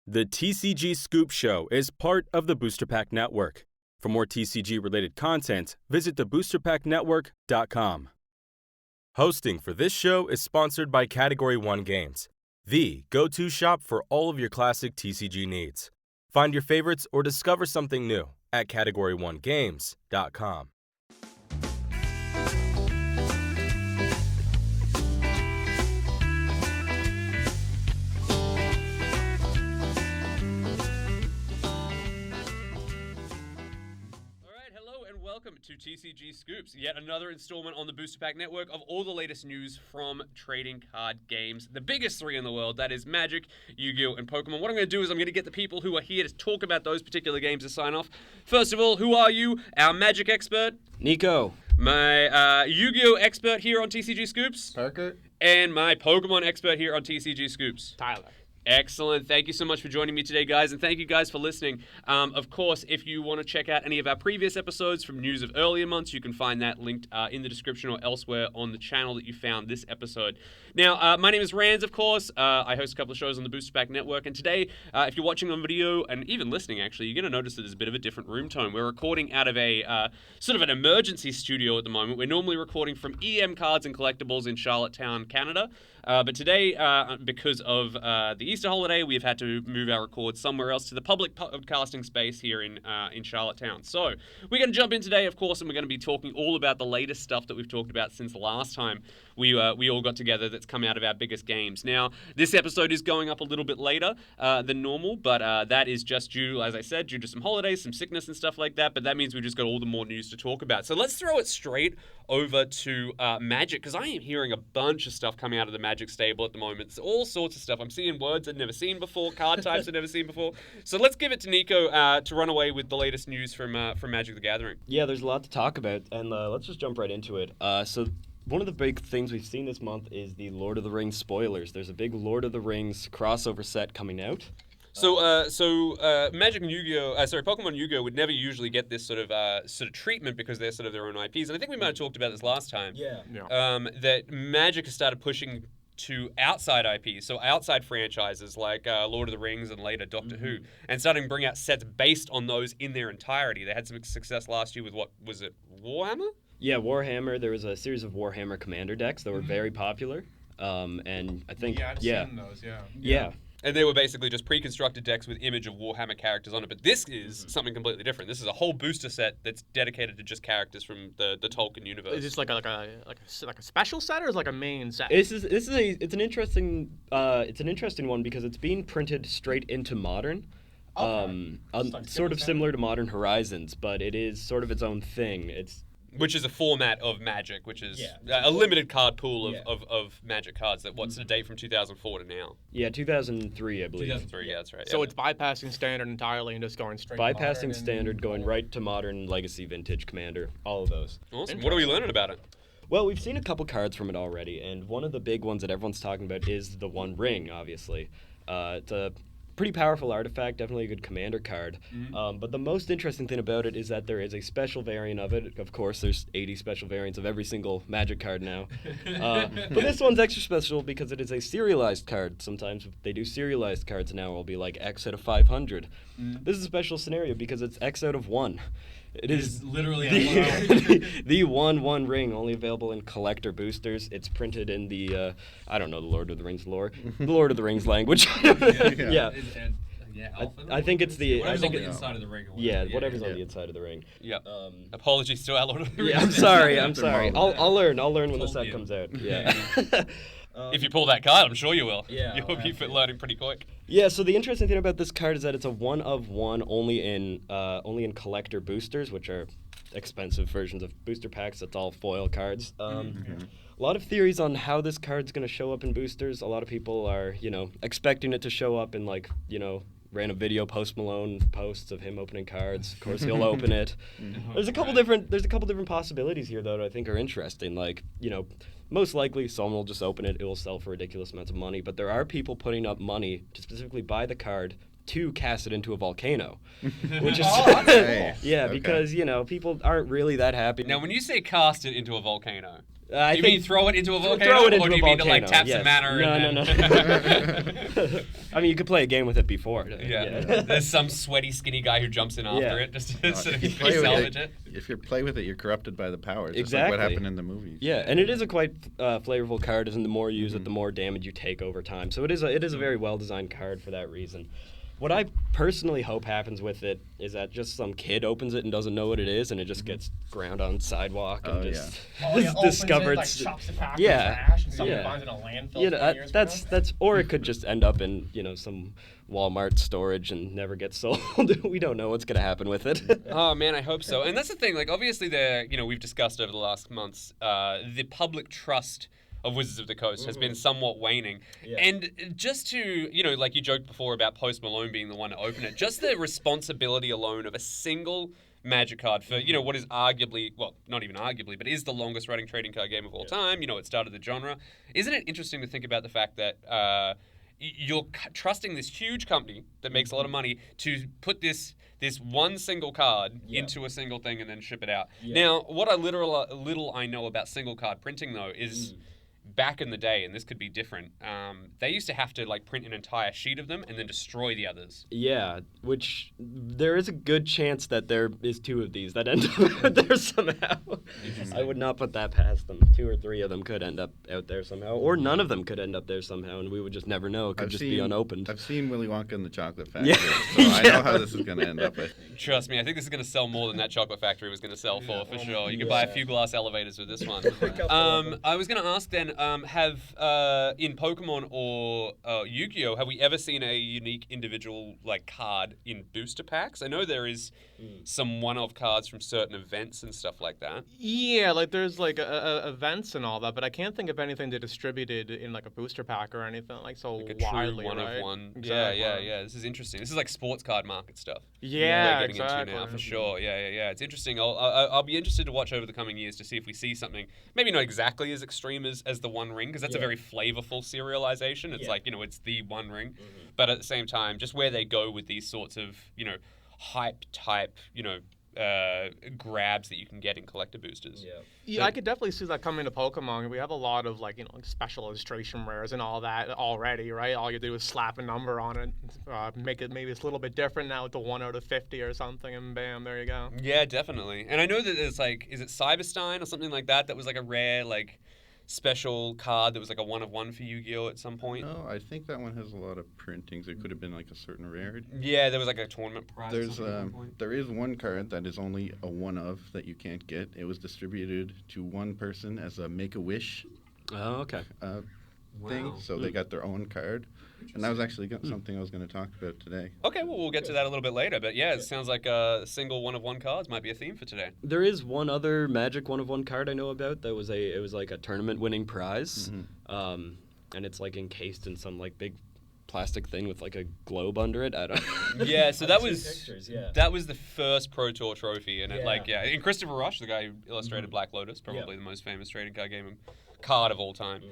The TCG SCOOPS Show is part of the Booster Pack Network. For more TCG-related content, visit theboosterpacknetwork.com. Hosting for this show is sponsored by Category 1 Games, the go-to shop for all of your classic TCG needs. Find your favorites or discover something new at category1games.com. Welcome to TCG SCOOPS, yet another installment on the Booster Pack Network of all the latest news from trading card games. The biggest three in the world, that is Magic, Yu-Gi-Oh! And Pokemon. What I'm going to do is I'm going to get the people who are here to talk about those particular games to sign off. First of all, who are you? Our Magic expert? Nico. My Yu-Gi-Oh! Expert here on TCG SCOOPS? Parker. And my Pokemon expert here on TCG SCOOPS? Tyler. Excellent. Thank you so much for joining me today, guys, and thank you guys for listening. Of course, if you want to check out any of our previous episodes from news of earlier months, you can find that linked in the description or elsewhere on the channel that you found this episode. Now, my name is Rands, of course. I host a couple of shows on the Booster Pack Network, and today, if you're watching on video and even listening, actually, you're going to notice that there's a bit of a different room tone. We're recording out of a sort of an emergency studio at the moment. We're normally recording from EM Cards and Collectibles in Charlottetown, Canada. But today, because of the Easter holiday, we've had to move our record somewhere else to the public podcasting space here in Charlottetown. So we're going to jump in today, of course, and we're going to be talking all about the latest stuff that we've talked about since the last time we all got together that's come out of our biggest games. Now, this episode is going up a little bit later than normal, but that is just due, as I said, due to some holidays, some sickness and stuff like that, but that means we've just got all the more news to talk about. So let's throw it straight over to Magic, because I am hearing a bunch of stuff coming out of the Magic stable at the moment. It's all sorts of stuff. I'm seeing words I've never seen before, card types I've never seen before. So let's give it to Nico to run away with the latest news from Magic the Gathering. Yeah, there's a lot to talk about, and let's just jump right into it. So one of the big things we've seen this month is the Lord of the Rings spoilers. There's a big Lord of the Rings crossover set coming out. So Magic and Yu-Gi-Oh! Pokemon Yu-Gi-Oh! Would never usually get this sort of treatment because they're sort of their own IPs. And I think we might have talked about this last time. Yeah. That Magic has started pushing to outside IPs, so outside franchises like Lord of the Rings and later Doctor Who, and starting to bring out sets based on those in their entirety. They had some success last year with, what was it, Warhammer? Yeah, Warhammer. There was a series of Warhammer Commander decks that were very popular. And I think, I've seen those, Yeah. And they were basically just pre-constructed decks with image of Warhammer characters on it. But this is something completely different. This is a whole booster set that's dedicated to just characters from the Tolkien universe. Is this like a special set or is it like a main set? It's an interesting one because it's being printed straight into Modern. Sort of similar to Modern Horizons, but it is sort of its own thing. Which is a format of Magic, which is a limited card pool of Magic cards. What's the date from 2004 to now? Yeah, 2003, I believe. 2003, yeah, that's right. So it's bypassing Standard entirely and just going straight bypassing Standard, going right to Modern, Legacy, Vintage, Commander, all of those. Awesome. What are we learning about it? Well, we've seen a couple cards from it already, and one of the big ones that everyone's talking about is the One Ring, obviously. It's a pretty powerful artifact, definitely a good commander card. But the most interesting thing about it is that there is a special variant of it. Of course, there's 80 special variants of every single Magic card now. But this one's extra special because it is a serialized card. Sometimes they do serialized cards now. It'll be like X out of 500. This is a special scenario because it's X out of 1. It is literally the One Ring, only available in collector boosters. It's printed in the, I don't know the Lord of the Rings lore, the Lord of the Rings language. Yeah. I think it's the... Whatever's on the inside of the ring. Whatever's on the inside of the ring. Yeah. Apologies to our Lord of the Rings. Yeah, I'm sorry. I'll learn when the set comes out. Yeah. If you pull that card, I'm sure you will. Yeah. You'll be learning pretty quick. Yeah, so the interesting thing about this card is that it's a one of one only in collector boosters, which are expensive versions of booster packs. It's all foil cards. A lot of theories on how this card's going to show up in boosters. A lot of people are, expecting it to show up in random video Post Malone posts of him opening cards. Of course, he'll open it. There's a couple different possibilities here though that I think are interesting. Most likely someone will just open it. It will sell for ridiculous amounts of money. But there are people putting up money to specifically buy the card to cast it into a volcano, which is okay. because people aren't really that happy. Now, when you say cast it into a volcano, I You think mean throw it into a volcano, throw it into or do a you mean to like volcano, tap yes. some mana? No. I mean, you could play a game with it before. Yeah. There's some sweaty, skinny guy who jumps in after it just to sort of salvage it. If you play with it, you're corrupted by the powers. Just like Exactly. what happened in the movies. Yeah, and it is a quite flavorful card, and the more you use it, the more damage you take over time. So it is a very well-designed card for that reason. What I personally hope happens with it is that just some kid opens it and doesn't know what it is, and it just gets ground on the sidewalk and just discovered. Like, chops it back Yeah. in trash, and someone Yeah. finds it in a landfill. You 20 know, years that's or it could just end up in some Walmart storage and never get sold. We don't know what's gonna happen with it. Oh man, I hope so. And that's the thing. Like, obviously, we've discussed over the last months the public trust of Wizards of the Coast has been somewhat waning. Yeah. And just to, like you joked before about Post Malone being the one to open it, just the responsibility alone of a single Magic card for, what is arguably, well, not even arguably, but is the longest running trading card game of all time. It started the genre. Isn't it interesting to think about the fact that you're trusting this huge company that makes a lot of money to put this one single card into a single thing and then ship it out? Now, what little I know about single card printing, though, is back in the day, and this could be different, they used to have to print an entire sheet of them and then destroy the others. Yeah, which there is a good chance that there is two of these that end up out there somehow. I would not put that past them. 2 or 3 of them could end up out there somehow, or none of them could end up there somehow, and we would just never know. It could be unopened. I've seen Willy Wonka and the Chocolate Factory, Yeah. so I know how this is going to end up. Trust me, I think this is going to sell more than that Chocolate Factory was going to sell for sure. You can buy a few glass elevators with this one. I was going to ask then, have in Pokemon or Yu-Gi-Oh, have we ever seen a unique individual card in booster packs? I know there is some one-off cards from certain events and stuff like that. Yeah, there's events and all that, but I can't think of anything they distributed in a booster pack or anything so Like a widely, true one right? of one. Exactly. Yeah. This is interesting. This is like sports card market stuff. Yeah, We're getting exactly. into now for sure. Yeah. It's interesting. I'll be interested to watch over the coming years to see if we see something maybe not exactly as extreme as the One Ring, because that's a very flavorful serialization. It's it's the One Ring, but at the same time, just where they go with these sorts of hype type grabs that you can get in collector boosters. Yeah, I could definitely see that coming to Pokemon. We have a lot of special illustration rares and all that already, right? All you do is slap a number on it, make it maybe it's a little bit different now with the 1 out of 50 or something, and bam, there you go. Yeah, definitely. And I know that there's is it Cyberstein or something like that was a rare special card that was a 1 of 1 for Yu-Gi-Oh at some point. No, I think that one has a lot of printings. It could have been a certain rarity. Yeah, there was a tournament prize. There is one card that is only a 1 of that you can't get. It was distributed to one person as a Make-A-Wish Oh, okay. thing, so they got their own card. And that was actually something I was going to talk about today. Okay, well, we'll get to that a little bit later. But yeah, it sounds like a single 1 of 1 cards might be a theme for today. There is one other Magic 1 of 1 card I know about that was it was a tournament winning prize, and it's encased in some big plastic thing with a globe under it. I don't. Yeah, so that I've seen was pictures, yeah. that was the first Pro Tour trophy, and Yeah. and Christopher Rush, the guy who illustrated Black Lotus, probably the most famous trading card game card of all time,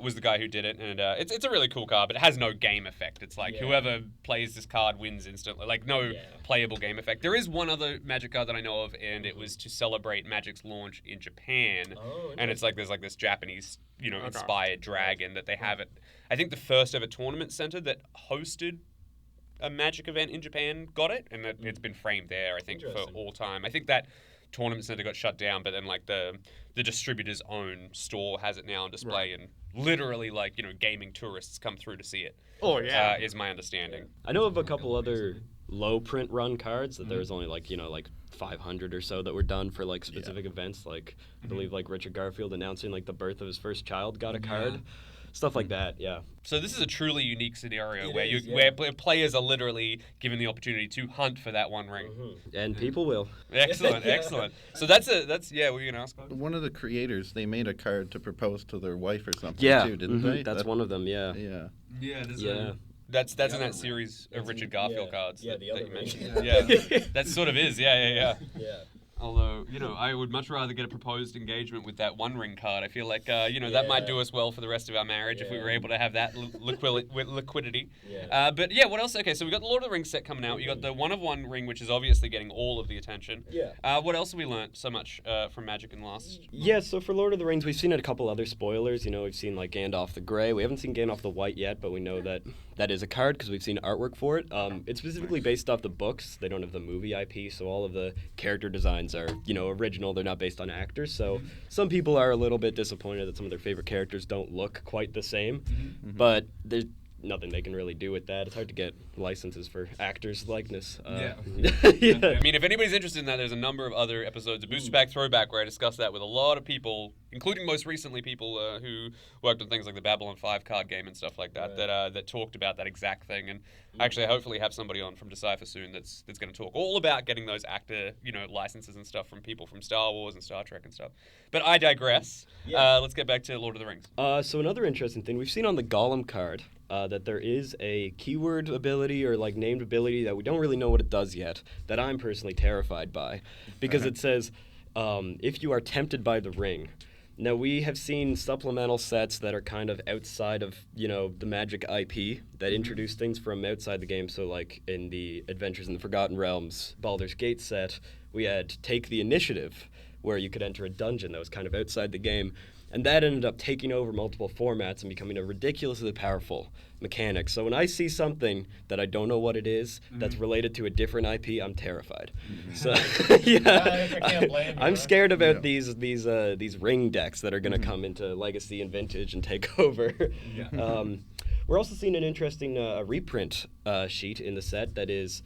was the guy who did it, and it's a really cool card, but it has no game effect. It's whoever plays this card wins instantly, no playable game effect. There is one other Magic card that I know of, and it was to celebrate Magic's launch in Japan, and it's there's this Japanese inspired dragon that they have it. I think the first ever tournament center that hosted a Magic event in Japan got it, and it's been framed there, I think, for all time. I think that tournament center got shut down, but then the distributor's own store has it now on display, and literally gaming tourists come through to see it. Oh yeah, is my understanding. I know of a couple other low print run cards that there was only 500 or so that were done for specific events. I believe Richard Garfield announcing the birth of his first child got a card. Stuff like that, yeah. So this is a truly unique scenario where players are literally given the opportunity to hunt for that One Ring. And people will. Excellent. So that's what were you gonna ask? One of the creators, they made a card to propose to their wife or something too, didn't they? That's one of them, yeah. Yeah. Yeah. That's in that series of Richard Garfield cards that the other you ring. mentioned. Yeah, that sort of is. Yeah. Yeah. Although, I would much rather get a proposed engagement with that One Ring card. I feel like, that might do us well for the rest of our marriage if we were able to have that liquidity. Yeah. But yeah, what else? Okay, so we got the Lord of the Rings set coming out. You got the One of One ring, which is obviously getting all of the attention. Yeah. What else have we learned so much from Magic in the last? Yeah, so for Lord of the Rings, we've seen a couple other spoilers. We've seen like Gandalf the Grey. We haven't seen Gandalf the White yet, but we know that that is a card because we've seen artwork for it. It's specifically based off the books. They don't have the movie IP, so all of the character designs are, original. They're not based on actors. So some people are a little bit disappointed that some of their favorite characters don't look quite the same. But there's nothing they can really do with that. It's hard to get licenses for actors' likeness. Yeah. Yeah. I mean, if anybody's interested in that, there's a number of other episodes of Booster Pack Throwback where I discuss that with a lot of people, including most recently people who worked on things like the Babylon 5 card game and stuff like that, that talked about that exact thing. And actually, I hopefully have somebody on from Decipher soon that's going to talk all about getting those actor, licenses and stuff from people from Star Wars and Star Trek and stuff. But I digress. Yeah. Let's get back to Lord of the Rings. So another interesting thing, we've seen on the Gollum card that there is a keyword ability or like named ability that we don't really know what it does yet, that I'm personally terrified by, because it says, if you are tempted by the ring. Now, we have seen supplemental sets that are kind of outside of, the Magic IP that introduce things from outside the game. So, like, in the Adventures in the Forgotten Realms Baldur's Gate set, we had Take the Initiative, where you could enter a dungeon that was kind of outside the game. And that ended up taking over multiple formats and becoming a ridiculously powerful mechanic. So when I see something that I don't know what it is that's related to a different IP, I'm terrified. So I can't blame you, I'm huh? scared about these ring decks that are going to come into Legacy and Vintage and take over. We're also seeing an interesting reprint sheet in the set that is,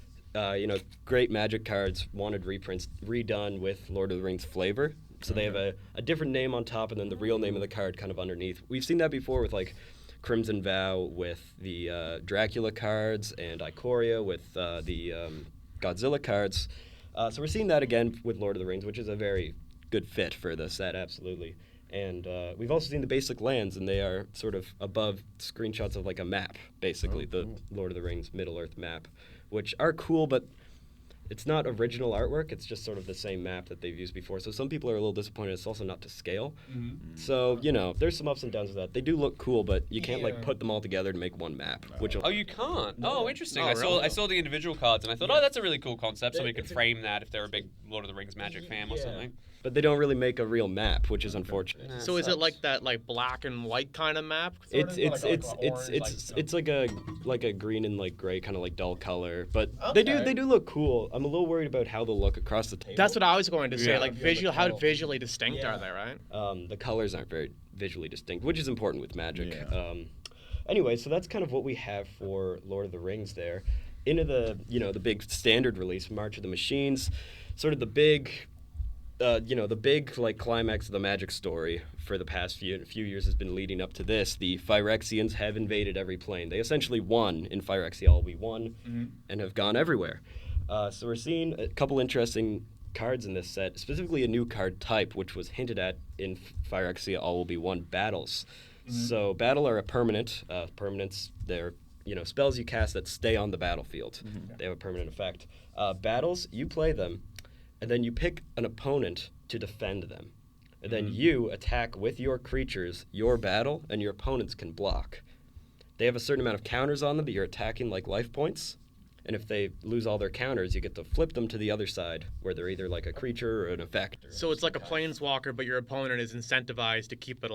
great Magic cards wanted reprints redone with Lord of the Rings flavor. So they have a different name on top and then the real name of the card kind of underneath. We've seen that before with like Crimson Vow with the Dracula cards and Ikoria with the Godzilla cards. So we're seeing that again with Lord of the Rings, which is a very good fit for the set, absolutely. And we've also seen the basic lands, and they are sort of above screenshots of like a map, basically, the Lord of the Rings Middle-earth map, which are cool, but it's not original artwork. It's just sort of the same map that they've used before. So some people are a little disappointed. It's also not to scale. So, there's some ups and downs with that. They do look cool, but you can't like put them all together to make one map. Which Oh, you can't? Oh, interesting. Oh, I saw the individual cards, and I thought, that's a really cool concept. Somebody could frame that if they're a big Lord of the Rings Magic fan or something. But they don't really make a real map, which is unfortunate. So is it like that like black and white kind of map? It's like a green and like gray kind of like dull color, but they do look cool. I'm a little worried about how they'll look across the table. That's what I was going to say. Yeah. Like how visually distinct are they, right? The colors aren't very visually distinct, which is important with Magic. Yeah. Anyway, so that's kind of what we have for Lord of the Rings there. Into the the big standard release, March of the Machines, sort of the big. The big like climax of the Magic story for the past few years has been leading up to this. The Phyrexians have invaded every plane. They essentially won in Phyrexia All We Won and have gone everywhere. So we're seeing a couple interesting cards in this set, specifically a new card type, which was hinted at in Phyrexia All Will Be Won, Battles. So Battle are a permanent. Permanents, they're spells you cast that stay on the battlefield. They have a permanent effect. Battles, you play them, and then you pick an opponent to defend them. And then you attack with your creatures, your battle, and your opponents can block. They have a certain amount of counters on them, but you're attacking like life points. And if they lose all their counters, you get to flip them to the other side, where they're either like a creature or an effect. So it's like a planeswalker, but your opponent is incentivized to keep it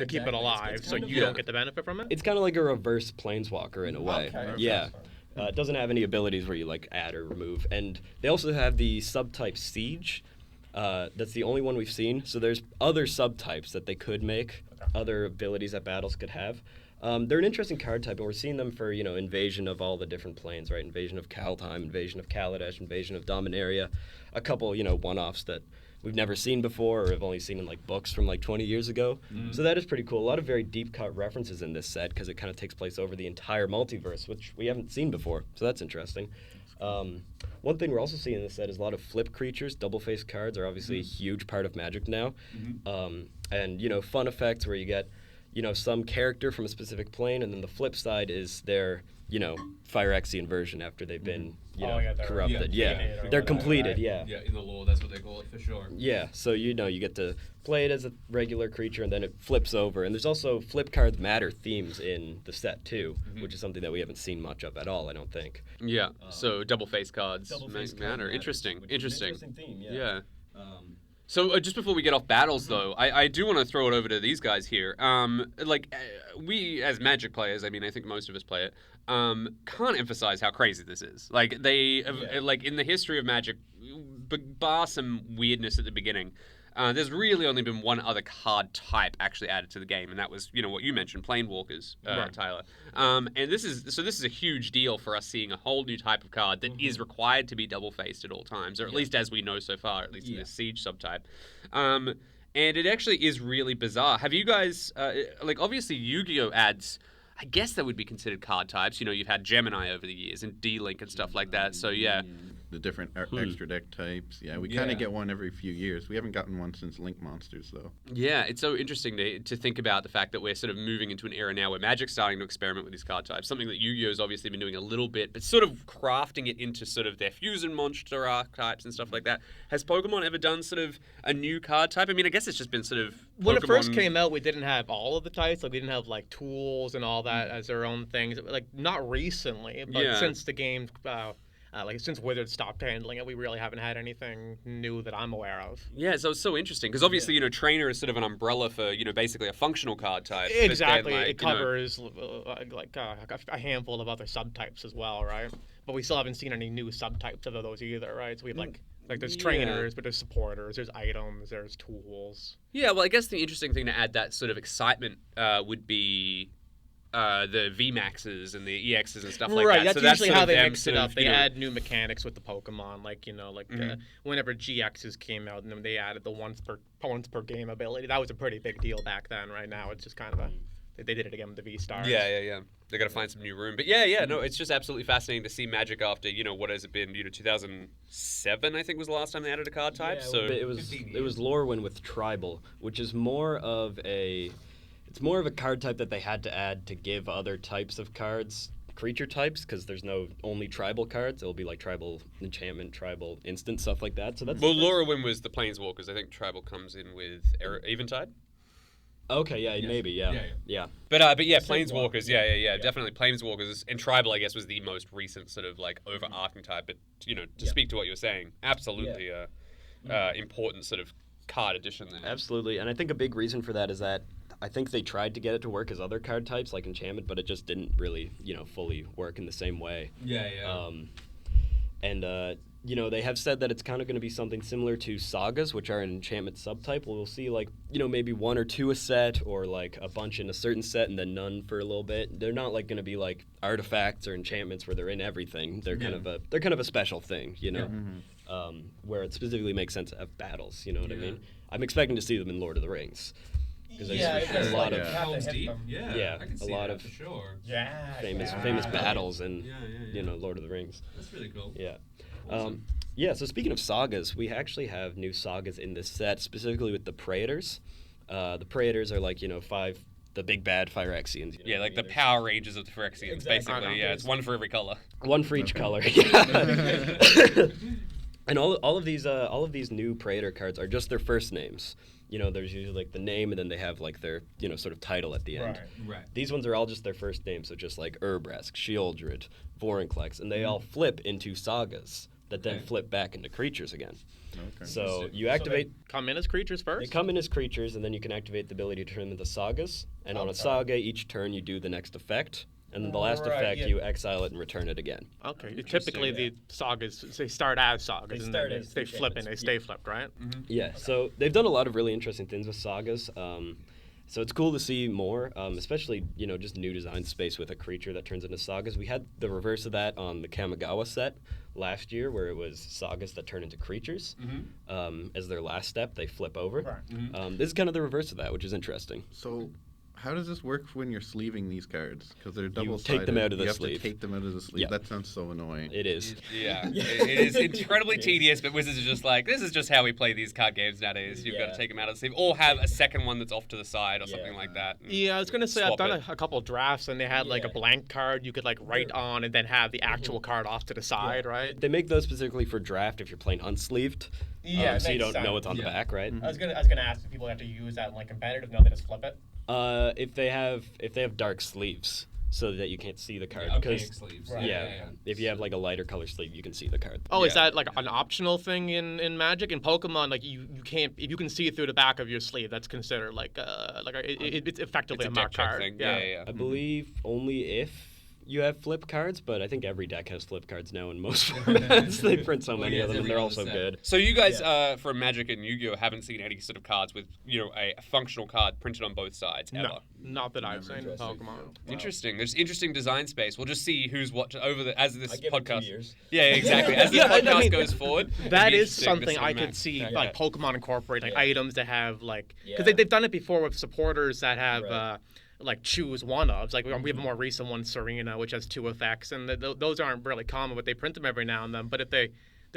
keep it alive, so you don't get the benefit from it. It's kind of like a reverse planeswalker in a way. Okay. Yeah. It doesn't have any abilities where you like add or remove. And they also have the subtype Siege. That's the only one we've seen. So there's other subtypes that they could make, other abilities that battles could have. They're an interesting card type, and we're seeing them for, invasion of all the different planes, right? Invasion of Kaldheim, invasion of Kaladesh, invasion of Dominaria. A couple, one-offs that we've never seen before or have only seen in like books from like 20 years ago. So that is pretty cool. A lot of very deep cut references in this set because it kind of takes place over the entire multiverse, which we haven't seen before. So that's interesting. One thing we're also seeing in this set is a lot of flip creatures. Double-faced cards are obviously a huge part of Magic now. And, fun effects where you get, some character from a specific plane, and then the flip side is their, Phyrexian version after they've been, they're corrupted. completed or They're whatever, completed, right? yeah. In the lore, that's what they call it for sure. Yeah, so you get to play it as a regular creature, and then it flips over. And there's also flip cards matter themes in the set too, which is something that we haven't seen much of at all, I don't think. Yeah, so double face cards Double-faced matter. cards Interesting. which is an interesting theme, yeah. So just before we get off battles, though, I do want to throw it over to these guys here. We as Magic players, I mean, I think most of us play it. Can't emphasize how crazy this is. Like like in the history of Magic, bar some weirdness at the beginning. There's really only been one other card type actually added to the game, and that was, what you mentioned, Planewalkers, Tyler. And this is a huge deal for us seeing a whole new type of card that is required to be double-faced at all times, or at least as we know so far, at least in this Siege subtype. And it actually is really bizarre. Have you guys, obviously Yu-Gi-Oh! Adds, I guess that would be considered card types. You've had Gemini over the years and D-Link and stuff like that, so yeah. The different extra deck types. Yeah, we kind of get one every few years. We haven't gotten one since Link Monsters, though. Yeah, it's so interesting to think about the fact that we're sort of moving into an era now where Magic's starting to experiment with these card types, something that Yu-Gi-Oh's obviously been doing a little bit, but sort of crafting it into sort of their fusion monster archetypes and stuff like that. Has Pokemon ever done sort of a new card type? I mean, I guess it's just been sort of When it first came out, we didn't have all of the types. Like, we didn't have, tools and all that as their own things. Not recently, but since the game... since Wizards stopped handling it, we really haven't had anything new that I'm aware of. Yeah, so it's so interesting because obviously, Trainer is sort of an umbrella for, basically a functional card type. Exactly, it covers a handful of other subtypes as well, right? But we still haven't seen any new subtypes of those either, right? So we have there's trainers, but there's supporters, there's items, there's tools. Yeah, well, I guess the interesting thing to add that sort of excitement would be. The VMAXs and the EXs and stuff like that. Right, that's so usually that's how they them mix it sort up. of, They add new mechanics with the Pokemon, whenever GXs came out, and then they added the once per game ability. That was a pretty big deal back then. Right now, it's just kind of they did it again with the V-Stars. Yeah. They got to find some new room. But no, it's just absolutely fascinating to see Magic after, what has it been? 2007, I think, was the last time they added a card type. Yeah, so it was Lorwyn with Tribal, which is more of a card type that they had to add to give other types of cards creature types, because there's no only tribal cards. It'll be like tribal enchantment, tribal instant, stuff like that. So that's Lorwyn was the Planeswalkers. I think tribal comes in with Eventide. Okay, maybe, yeah. But Planeswalkers, definitely Planeswalkers, and tribal, I guess, was the most recent sort of overarching type. But to speak to what you were saying, absolutely important sort of card addition there. Absolutely, and I think a big reason for that is that I think they tried to get it to work as other card types like enchantment, but it just didn't really, fully work in the same way. They have said that it's kind of going to be something similar to sagas, which are an enchantment subtype. We'll see, maybe one or two a set, or a bunch in a certain set, and then none for a little bit. They're not going to be like artifacts or enchantments where they're in everything. They're kind of a special thing, where it specifically makes sense to have battles. You know what I mean? I'm expecting to see them in Lord of the Rings. Because there's a lot of Helm's Deep. I can see that for sure. famous battles in Lord of the Rings. That's really cool. Yeah. Awesome. So speaking of sagas, we actually have new sagas in this set, specifically with the Praetors. The Praetors are the big bad Phyrexians. The Power Rangers of the Phyrexians, basically. Yeah, it's one for every color. One for each color. And all of these new Praetor cards are just their first names. There's usually the name, and then they have their sort of title at the end. Right. These ones are all just their first name, so just like Urbrask, Sheoldred, Vorinclex, and they all flip into sagas that then flip back into creatures again. Okay. So you activate. So they come in as creatures first? They come in as creatures, and then you can activate the ability to turn them into sagas. And on a saga, each turn you do the next effect. And then the last effect, you exile it and return it again. Okay. Typically, the sagas, they start as sagas, and then they flip and they stay flipped, right? Mm-hmm. Yeah, so they've done a lot of really interesting things with sagas. So it's cool to see more, especially, just new design space with a creature that turns into sagas. We had the reverse of that on the Kamigawa set last year, where it was sagas that turn into creatures. As their last step, they flip over. Right. This is kind of the reverse of that, which is interesting. So How does this work when you're sleeving these cards? Because they're double-sided. take them out of the you sleeve. have to take them out of the sleeve. Yeah. That sounds so annoying. It is. Yeah, it is incredibly tedious, but Wizards are just like, this is just how we play these card games nowadays. You've got to take them out of the sleeve, or have a second one that's off to the side or something like that. Yeah, I was gonna say I've swap done it. a couple of drafts, and they had like a blank card you could like write on, and then have the actual card off to the side, right? They make those specifically for draft if you're playing unsleeved. Yeah, so you makes don't know what's on the Yeah. back, right? I was gonna ask if people have to use that in like competitive. No, they just flip it. If they have dark sleeves, so that you can't see the card. Opaque Because sleeves. Right. yeah, if you have like a lighter color sleeve, you can see the card. Oh, is Yeah. that like an optional thing in Magic? In Pokemon, like you can't, if you can see through the back of your sleeve, that's considered it's effectively It's a a mark deck check card. thing. Yeah. I believe only if you have flip cards, but I think every deck has flip cards now in most formats. They print so many of them, and they're all so good. So you guys, from Magic and Yu-Gi-Oh, haven't seen any sort of cards with a functional card printed on both sides ever. No, not that I've seen in Pokemon. Interesting. There's interesting design space. We'll just see who's what as this give it 2 podcast. years. Yeah, exactly. As this Yeah, I podcast mean, goes forward, That it'll be is interesting to something sort I of could match. see, Yeah. like Pokemon incorporate like items that have like, because Yeah. they've done it before with supporters that have Right. like choose one ofs. Like we have a more recent one, Serena, which has 2 effects, and those aren't really common, but they print them every now and then. But if they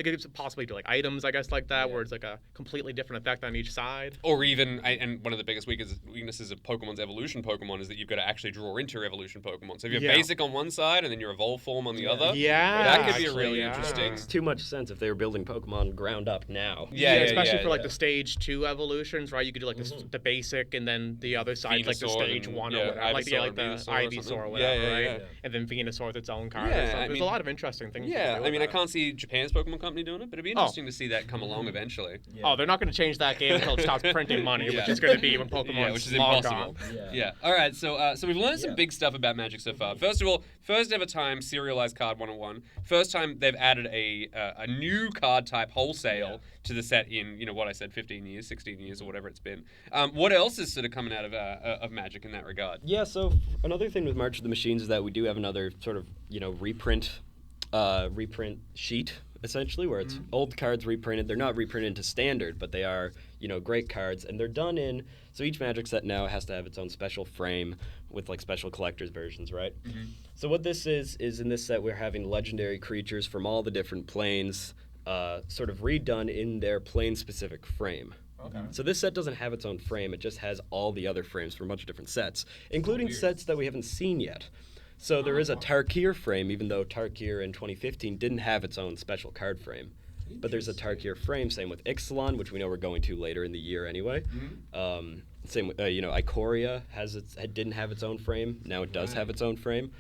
could possibly do like items, I guess, like that, where it's like a completely different effect on each side. Or even, and one of the biggest weaknesses of Pokemon's evolution Pokemon is that you've got to actually draw into your evolution Pokemon. So if you have Yeah. basic on one side and then your evolve form on the other, Yeah, that could be actually, really yeah. interesting. It's too much sense if they were building Pokemon ground up now. Yeah, especially for like yeah. the stage 2 evolutions, right? You could do like the basic, and then the other side like the Venusaur stage and- 1 yeah, or whatever, like Ivysaur, the Venusaur or Ivysaur or something. whatever, Yeah, right? yeah. And then Venusaur with its own card. Yeah, or something. I There's mean- a lot of interesting things. you can Yeah, do I with mean, I that. can't see Japan's Pokemon company doing it, but it'd be interesting to see that come along eventually. Oh, they're not going to change that game until it stops printing money, Yeah. which is going to be when Pokemon Yeah, which is long impossible. gone. Yeah. All right. So we've learned some big stuff about Magic so far. First of all, first ever time serialized card 101. First time they've added a new card type wholesale to the set in what I said, 15 years, 16 years, or whatever it's been. What else is sort of coming out of Magic in that regard? Yeah, so another thing with March of the Machines is that we do have another sort of, reprint sheet, essentially, where it's old cards reprinted. They're not reprinted into standard, but they are, great cards, and they're done in, so each Magic set now has to have its own special frame with, like, special collector's versions, right? So what this is in this set we're having legendary creatures from all the different planes sort of redone in their plane-specific frame. Okay. So this set doesn't have its own frame. It just has all the other frames from a bunch of different sets, including sets that we haven't seen yet. So there is a Tarkir frame, even though Tarkir in 2015 didn't have its own special card frame. But there's a Tarkir frame, same with Ixalan, which we know we're going to later in the year anyway. Same with, Ikoria didn't have its own frame. Now it does have its own frame.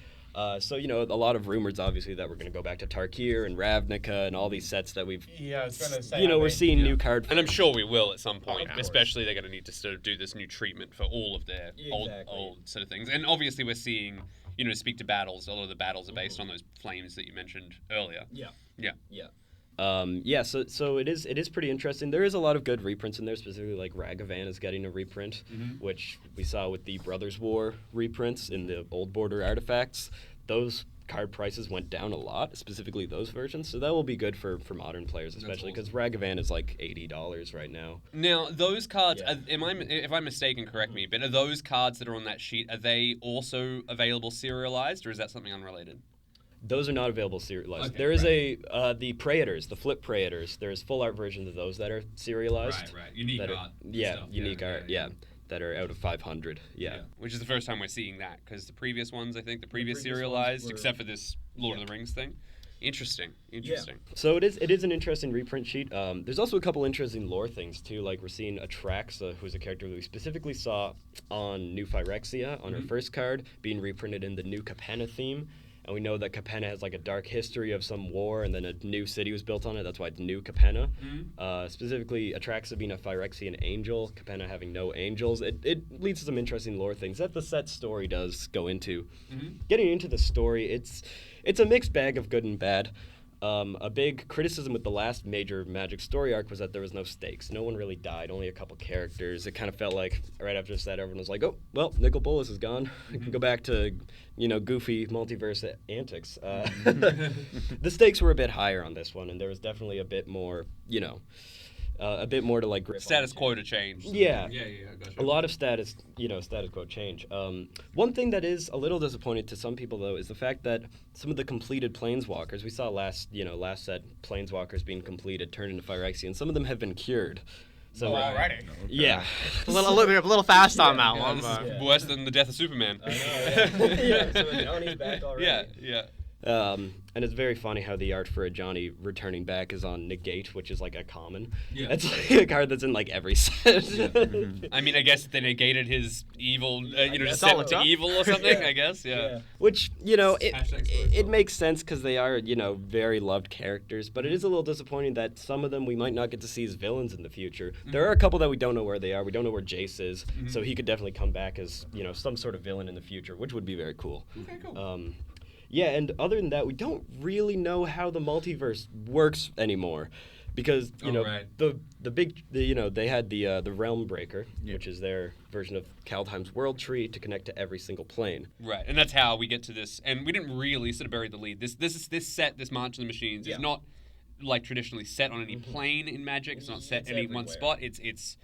So, a lot of rumors, obviously, that we're going to go back to Tarkir and Ravnica and all these sets that we've... Yeah, I was gonna say. we're seeing new card And I'm sure we will at some point. Of course. Especially they're going to need to sort of do this new treatment for all of their old sort of things. And obviously we're seeing, speak to battles. A lot of the battles are based on those flames that you mentioned earlier. Yeah. Yeah. Yeah. So it is pretty interesting. There is a lot of good reprints in there, specifically like Ragavan is getting a reprint, which we saw with the Brothers War reprints in the Old Border artifacts. Those card prices went down a lot, specifically those versions. So that will be good for modern players, especially because Ragavan is like $80 right now. Now, those cards, if I'm mistaken, correct me, but are those cards that are on that sheet, are they also available serialized, or is that something unrelated? Those are not available serialized. Okay, there is the Praetors, the flip Praetors. There's full art versions of those that are serialized. Right. Unique that are- art. Yeah, stuff. unique art. Yeah. That are out of 500. Yeah. Which is the first time we're seeing that, because the previous ones, I think, the previous serialized, except for this Lord of the Rings thing. Interesting. So it is an interesting reprint sheet. There's also a couple interesting lore things too. Like we're seeing Atraxa, who's a character that we specifically saw on New Phyrexia on her first card, being reprinted in the new Capenna theme. And we know that Capenna has like a dark history of some war, and then a new city was built on it. That's why it's New Capenna. Specifically, Atraxa being a Phyrexian angel, Capenna having no angels. It leads to some interesting lore things that the set story does go into. Getting into the story, it's a mixed bag of good and bad. A big criticism with the last major Magic story arc was that there was no stakes. No one really died, only a couple characters. It kind of felt like right after that, everyone was like, oh, well, Nicol Bolas is gone. I can go back to, goofy multiverse antics. The stakes were a bit higher on this one, and there was definitely a bit more, a bit more to like grip Status onto. quo to change. Yeah. Gotcha. A lot of status quo change. One thing that is a little disappointing to some people, though, is the fact that some of the completed Planeswalkers, we saw last set, Planeswalkers being completed, turned into Phyrexia, and some of them have been cured. So, already. yeah. a little fast on that one. This But. is worse than the death of Superman. I know, yeah. Yeah, so Johnny's back already. Yeah. And it's very funny how the art for a Johnny returning back is on Negate, which is like a common. Yeah. It's like a card that's in like every set. I mean, I guess they negated his evil, just guess set all him to it's evil or something, I guess, yeah. Which, Hashtag it spoiler. makes sense because they are, very loved characters, but it is a little disappointing that some of them we might not get to see as villains in the future. There are a couple that we don't know where they are. We don't know where Jace is, so he could definitely come back as, some sort of villain in the future, which would be very cool. Okay, cool. Yeah, and other than that, we don't really know how the multiverse works anymore, because right. they had the Realm Breaker, which is their version of Kaldheim's World Tree to connect to every single plane. Right, and that's how we get to this. And we didn't really sort of bury the lead. This March of the Machines, is not like traditionally set on any plane in Magic. It's not set It's any one everywhere. spot. It's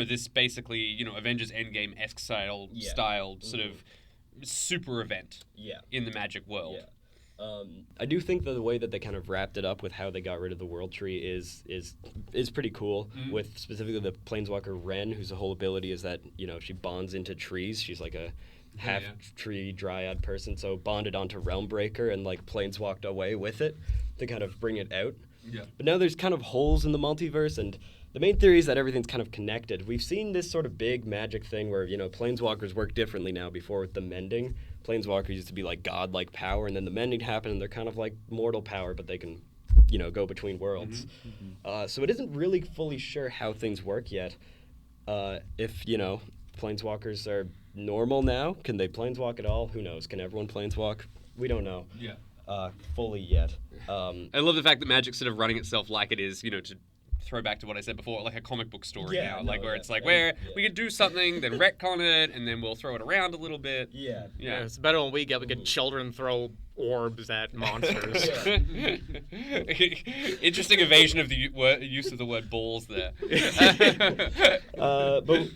this basically Avengers Endgame-esque style sort of super event in the Magic world. Yeah. I do think that the way that they kind of wrapped it up with how they got rid of the World Tree is pretty cool. With specifically the Planeswalker Ren, whose whole ability is that she bonds into trees. She's like a half tree dryad person, so bonded onto Realm Breaker and like planeswalked away with it to kind of bring it out. Yeah. But now there's kind of holes in the multiverse, and the main theory is that everything's kind of connected. We've seen this sort of big Magic thing where, Planeswalkers work differently now. Before with the mending, Planeswalkers used to be like godlike power, and then the mending happened, and they're kind of like mortal power, but they can, go between worlds. So it isn't really fully sure how things work yet. If, Planeswalkers are normal now, can they planeswalk at all? Who knows? Can everyone planeswalk? We don't know. Fully yet. I love the fact that Magic's sort of running itself like it is, to throw back to what I said before, like a comic book story now, where it's like where we could do something, then retcon it, and then we'll throw it around a little bit. Yeah, it's better when we get children throw orbs at monsters. Interesting evasion of the use of the word balls there. But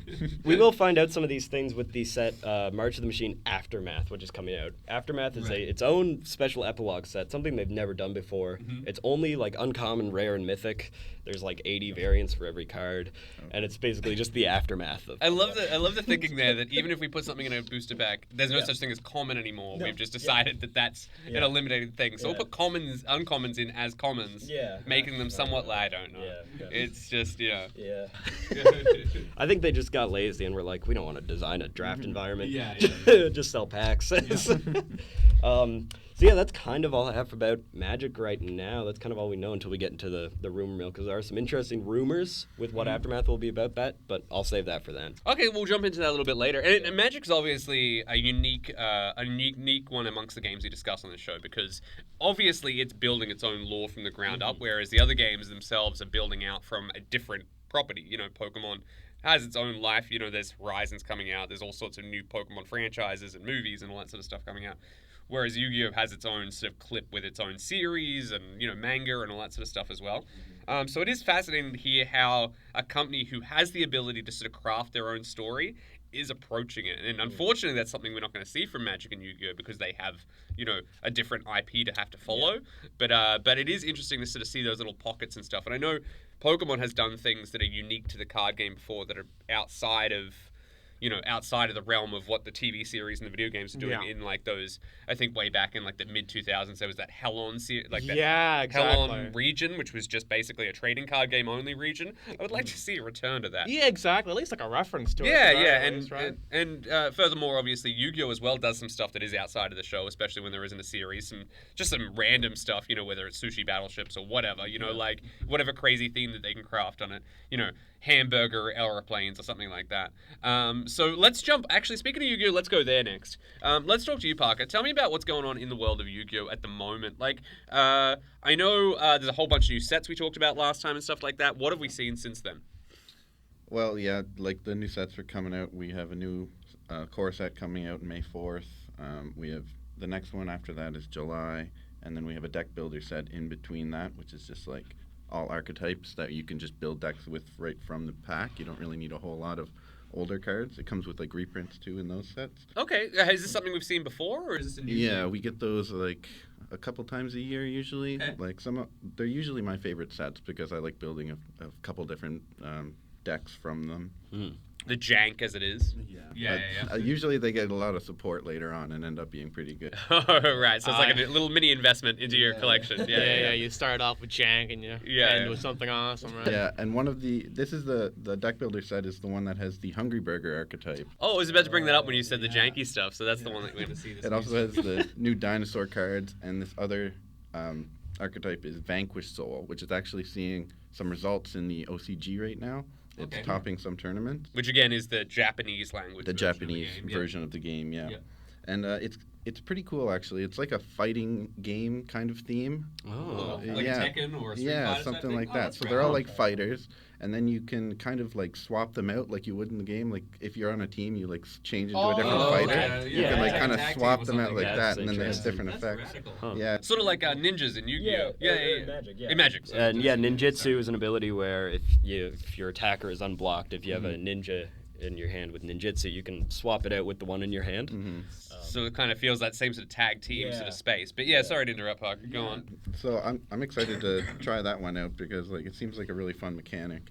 we will find out some of these things with the set March of the Machine Aftermath, which is coming out. Aftermath is its own special epilogue set, something they've never done before. It's only like uncommon, rare, and mythic. There's like 80 variants for every card, and it's basically just the aftermath of. I love the thinking there that even if we put something in a booster pack, there's no such thing as common anymore. We've just decided that that's an eliminated thing. So we'll put uncommons in as commons, making them somewhat. I don't know. It's just I think they just got lazy and were like, we don't want to design a draft environment. Just sell packs. So yeah, that's kind of all I have about Magic right now. That's kind of all we know until we get into the rumor mill, because there are some interesting rumors with what Aftermath will be about that, but I'll save that for then. Okay, we'll jump into that a little bit later. And Magic's obviously a unique one amongst the games we discuss on this show, because obviously it's building its own lore from the ground up, whereas the other games themselves are building out from a different property. Pokemon has its own life. There's Horizons coming out. There's all sorts of new Pokemon franchises and movies and all that sort of stuff coming out. Whereas Yu-Gi-Oh! Has its own sort of clip with its own series and, manga and all that sort of stuff as well. So it is fascinating to hear how a company who has the ability to sort of craft their own story is approaching it. And unfortunately, that's something we're not going to see from Magic and Yu-Gi-Oh! Because they have, a different IP to have to follow. But it is interesting to sort of see those little pockets and stuff. And I know Pokemon has done things that are unique to the card game before that are outside of the realm of what the TV series and the video games are doing in like those, I think way back in like the mid-2000s, there was that Helon Helon region, which was just basically a trading card game only region. I would like to see a return to that. Yeah, exactly. At least like a reference to it. And furthermore, obviously, Yu-Gi-Oh! As well does some stuff that is outside of the show, especially when there isn't a series, some random stuff, whether it's sushi battleships or whatever, like whatever crazy theme that they can craft on it, hamburger aeroplanes or something like that. So let's jump. Actually, speaking of Yu-Gi-Oh!, let's go there next. Let's talk to you, Parker. Tell me about what's going on in the world of Yu-Gi-Oh! At the moment. Like, I know there's a whole bunch of new sets we talked about last time and stuff like that. What have we seen since then? Well, yeah, like the new sets are coming out. We have a new core set coming out May 4th. We have the next one after that is July, and then we have a deck builder set in between that, which is just like all archetypes that you can just build decks with right from the pack. You don't really need a whole lot of older cards. It comes with like reprints too in those sets. Okay, is this something we've seen before, or is this a new Yeah, thing? we get those like a couple times a year usually. Okay. Like they're usually my favorite sets because I like building a couple different decks from them. The jank as it is. Yeah. Usually they get a lot of support later on and end up being pretty good. Right, so it's like a little mini investment into your collection. Yeah, you start off with jank and you end with something awesome, right? Yeah, and this is the deck builder set is the one that has the Hungry Burger archetype. Oh, I was about to bring that up when you said the janky stuff, so that's the one that we're going to see this It also has the new dinosaur cards, and this other archetype is Vanquished Soul, which is actually seeing some results in the OCG right now. It's topping some tournaments. Which again is the Japanese language. The Japanese version of the game, yeah. And it's pretty cool actually. It's like a fighting game kind of theme. Oh, like Tekken or Street yeah, Fighter something type like thing? that. That's So right. they're all like fighters, and then you can kind of like swap them out like you would in the game. Like if you're on a team, you like change into a different fighter. You can like kind of swap them out like that, and then they have different effects. Yeah. Sort of like ninjas in Yu-Gi-Oh. Yeah. Magic, yeah. In Magic. Sorry. And yeah, ninjutsu is an ability where if your attacker is unblocked, if you have a ninja in your hand with ninjutsu, you can swap it out with the one in your hand. So it kind of feels that same sort of tag team sort of space. But yeah, sorry to interrupt, Parker. Go on. So I'm excited to try that one out because like it seems like a really fun mechanic.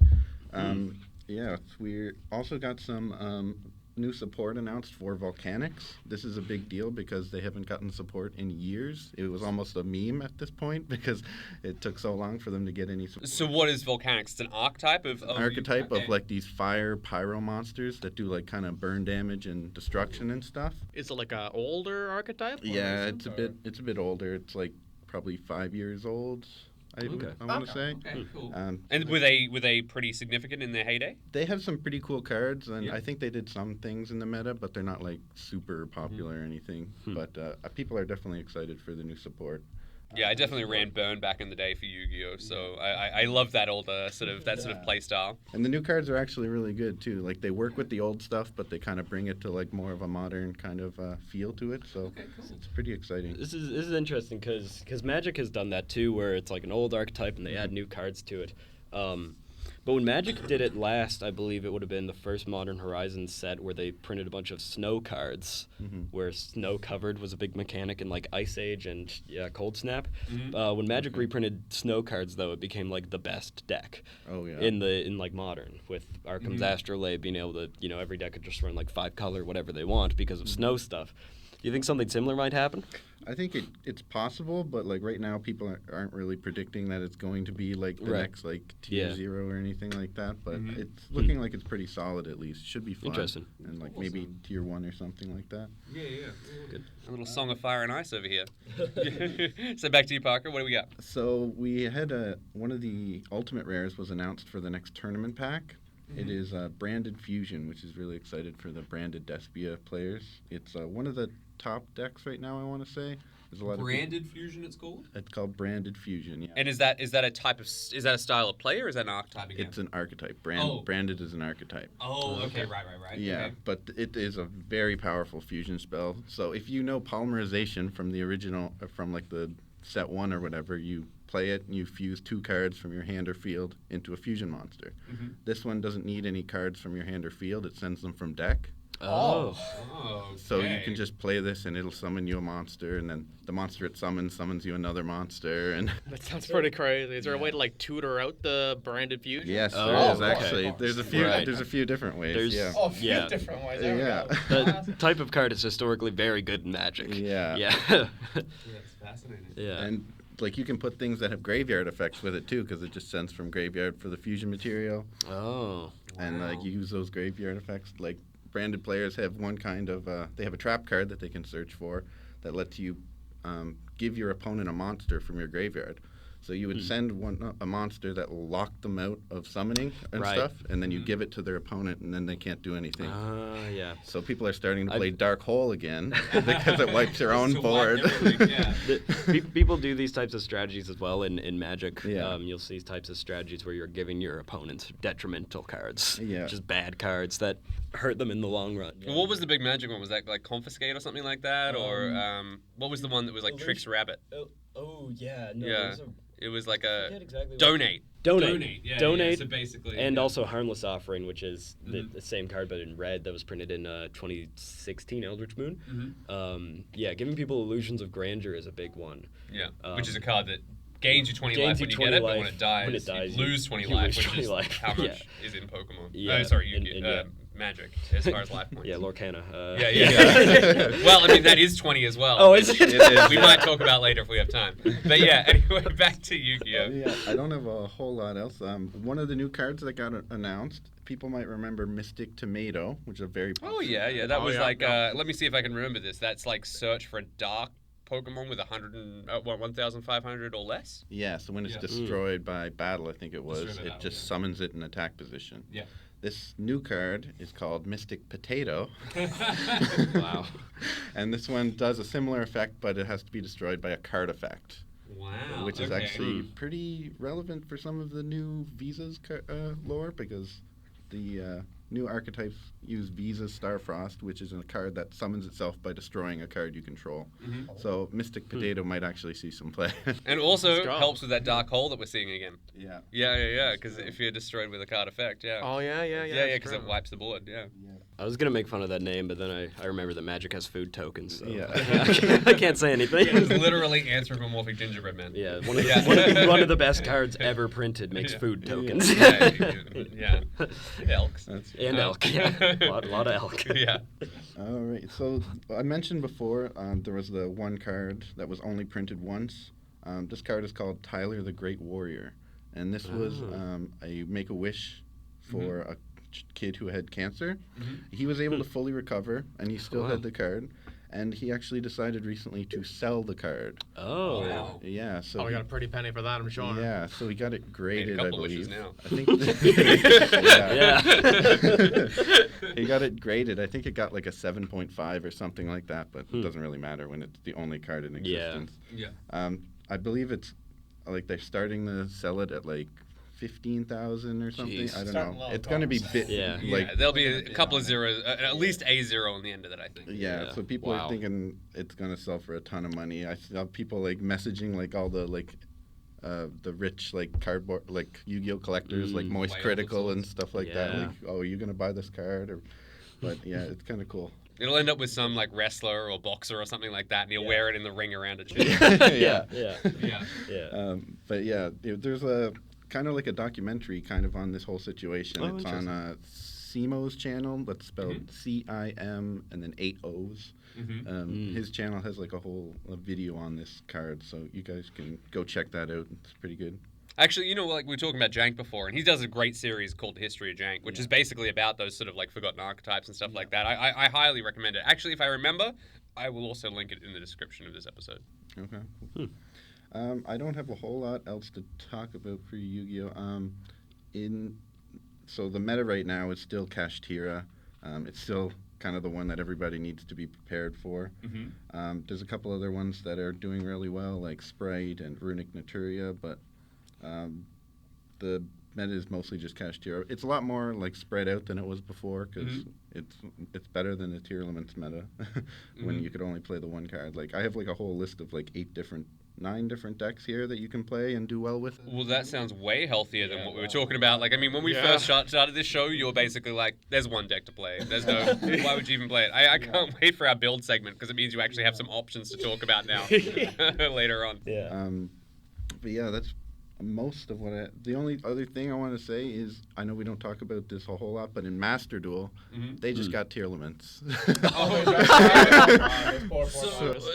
Yeah, we also got some new support announced for Volcanics. This is a big deal because they haven't gotten support in years. It was almost a meme at this point because it took so long for them to get any support. So what is Volcanics? It's an archetype of Archetype of like these fire pyro monsters that do like kind of burn damage and destruction and stuff. Is it like a older archetype? Yeah, it's a bit older. It's like probably 5 years old. I want to say. Okay, cool. And were they pretty significant in their heyday? They have some pretty cool cards, and I think they did some things in the meta, but they're not like super popular or anything. But people are definitely excited for the new support. Yeah, I definitely ran Burn back in the day for Yu-Gi-Oh, so I love that old sort of play style. And the new cards are actually really good too. Like they work with the old stuff, but they kind of bring it to like more of a modern kind of feel to it. So it's pretty exciting. This is interesting because Magic has done that too, where it's like an old archetype and they add new cards to it. But when Magic did it last, I believe it would have been the first Modern Horizons set where they printed a bunch of snow cards, where snow covered was a big mechanic in like Ice Age and Cold Snap. When Magic reprinted snow cards, though, it became like the best deck. Oh yeah. In like Modern, with Arkham's Astrolabe being able to, every deck could just run like 5-color whatever they want because of snow stuff. Do you think something similar might happen? I think it's possible, but like right now, people aren't really predicting that it's going to be like the next like Tier 0 or anything like that. But it's looking like it's pretty solid at least. Should be fun. Interesting. And like maybe Tier 1 or something like that. Yeah. Good. A little Song of Fire and Ice over here. So back to you, Parker. What do we got? So we had one of the Ultimate Rares was announced for the next tournament pack. It is Branded Fusion, which is really excited for the Branded Despia players. It's one of the top decks right now, I want to say. There's a lot Branded Fusion, it's called? It's called Branded Fusion, yeah. And is that a type of, is that a style of play or is that an archetype again? It's an archetype. Branded is an archetype. Oh, okay, right. Yeah, okay. but it is a very powerful fusion spell. So if you know Polymerization from the original, from like the set 1 or whatever, you play it and you fuse 2 cards from your hand or field into a fusion monster. This one doesn't need any cards from your hand or field. It sends them from deck. Oh. So you can just play this and it'll summon you a monster, and then the monster it summons you another monster. And That sounds pretty crazy. Is there a way to like tutor out the Branded Fusion? yes, Oh, there is okay. actually. There's a few. Right. There's a few different ways. There's- yeah. Oh, a few Yeah. different ways. There we Yeah. go. That type of card is historically very good in Magic. Yeah. Yeah. Yeah, it's fascinating. Yeah. And like you can put things that have graveyard effects with it too, because it just sends from graveyard for the fusion material. Oh. And like you use those graveyard effects. Like Branded players have one kind of they have a trap card that they can search for that lets you give your opponent a monster from your graveyard. So you would send a monster that will lock them out of summoning and Right. stuff, and then you give it to their opponent, and then they can't do anything. Yeah. So people are starting to play Dark Hole again because it wipes their own board. Yeah. People do these types of strategies as well in Magic. Yeah. You'll see types of strategies where you're giving your opponents detrimental cards. Yeah. Just bad cards that hurt them in the long run. Well, what was the big Magic one? Was that like Confiscate or something like that? Or what was the one that was like Tricks Rabbit? Oh yeah, no, Yeah. those are, It was like I a forget exactly what- donate. Donate. Yeah. Donate, So basically, and yeah. also Harmless Offering, which is the same card but in red that was printed in 2016 Eldritch Moon. Yeah, giving people illusions of grandeur is a big one. Yeah, which is a card that gains you 20 Gains life you when you 20 get it, but life. when it dies, When it dies, you lose 20 you life, lose which 20 is life. how Yeah. much is in Pokemon. Yeah. Sorry, And- Yu-Gi-Oh! Magic, as far as life points. Yeah, Lorcana. Yeah. Well, I mean, that is 20 as well. Oh, is it? It is, We yeah. might talk about later if we have time. But yeah, anyway, back to Yu-Gi-Oh! Yeah, I don't have a whole lot else. One of the new cards that got announced, people might remember Mystic Tomato, which is a very Oh, yeah. That was yeah, like, yeah. let me see if I can remember this. That's like search for a dark Pokemon with 1,500 or less. Yeah, so when it's Yeah. destroyed by battle, I think it was, Destroyed by it battle, just yeah. summons it in attack position. Yeah. This new card is called Mystic Potato. Wow. And this one does a similar effect, but it has to be destroyed by a card effect. Wow. Which is okay. actually pretty relevant for some of the new Visa's lore, because the new archetypes use Visa's Starfrost, which is a card that summons itself by destroying a card you control. So Mystic Potato might actually see some play. And also Strong. helps with that dark hole that we're seeing again. Yeah. Yeah. Because if you're destroyed with a card effect, yeah. Oh yeah. Yeah, it's because it true. wipes the board, yeah. I was gonna make fun of that name, but then I remember that Magic has food tokens, so Yeah. I can't say anything. It was literally anthropomorphic gingerbread man. Yeah, Yeah. one of the best cards ever printed makes Yeah. food tokens. Yeah. Elks. That's And elk, yeah. A lot of elk. Yeah. All right. So I mentioned before there was the one card that was only printed once. This card is called Tyler the Great Warrior, and this was a Make-A-Wish for a kid who had cancer. He was able to fully recover, and he still had the card. And he actually decided recently to sell the card. Oh. Wow. Yeah. So Oh, we got a pretty penny for that, I'm sure. yeah. So he got it graded, I couple wishes believe. now. I think. Yeah. He got it graded. I think it got like a 7.5 or something like that, but it doesn't really matter when it's the only card in existence. Yeah. I believe it's like they're starting to sell it at like 15,000 or something. Jeez. I don't Starting know. low, It's going to be Thomas. Yeah. Yeah, like there'll be a couple of zeros, at least a zero on the end of that, I think. yeah. So people Wow. are thinking it's going to sell for a ton of money. I saw people like messaging like all the like the rich like cardboard like Yu-Gi-Oh collectors like Moist Way Critical oversold. and stuff like that. Yeah. Like, oh, are you going to buy this card? Or, but yeah, it's kind of cool. It'll end up with some like wrestler or boxer or something like that, and he'll wear it in the ring around a gym. Yeah. Yeah. But yeah, there's a kind of like a documentary kind of on this whole situation. Oh, It's on Simo's channel. That's spelled C-I-M and then 8 O's. His channel has like a whole video on this card, so you guys can go check that out. It's pretty good. Actually, you know, like we were talking about Jank before, and he does a great series called History of Jank, which is basically about those sort of like forgotten archetypes and stuff like that. I highly recommend it. Actually, if I remember, I will also link it in the description of this episode. Okay. I don't have a whole lot else to talk about for Yu-Gi-Oh. So the meta right now is still Kashtira. It's still kind of the one that everybody needs to be prepared for. There's a couple other ones that are doing really well, like Sprite and Runic Naturia, but the meta is mostly just Kashtira. It's a lot more like spread out than it was before, because it's better than the Tier Limits meta when you could only play the one card. Like I have like a whole list of like 9 different decks here that you can play and do well with. Well, that sounds way healthier than what we were talking about. Like, I mean, when we Yeah. first started this show, you were basically like, there's one deck to play. There's no, why would you even play it? I can't wait for our build segment, because it means you actually have some options to talk about now later on. Yeah. But yeah, that's most of what the only other thing I want to say is, I know we don't talk about this a whole lot, but in Master Duel, they just got Tier Limits.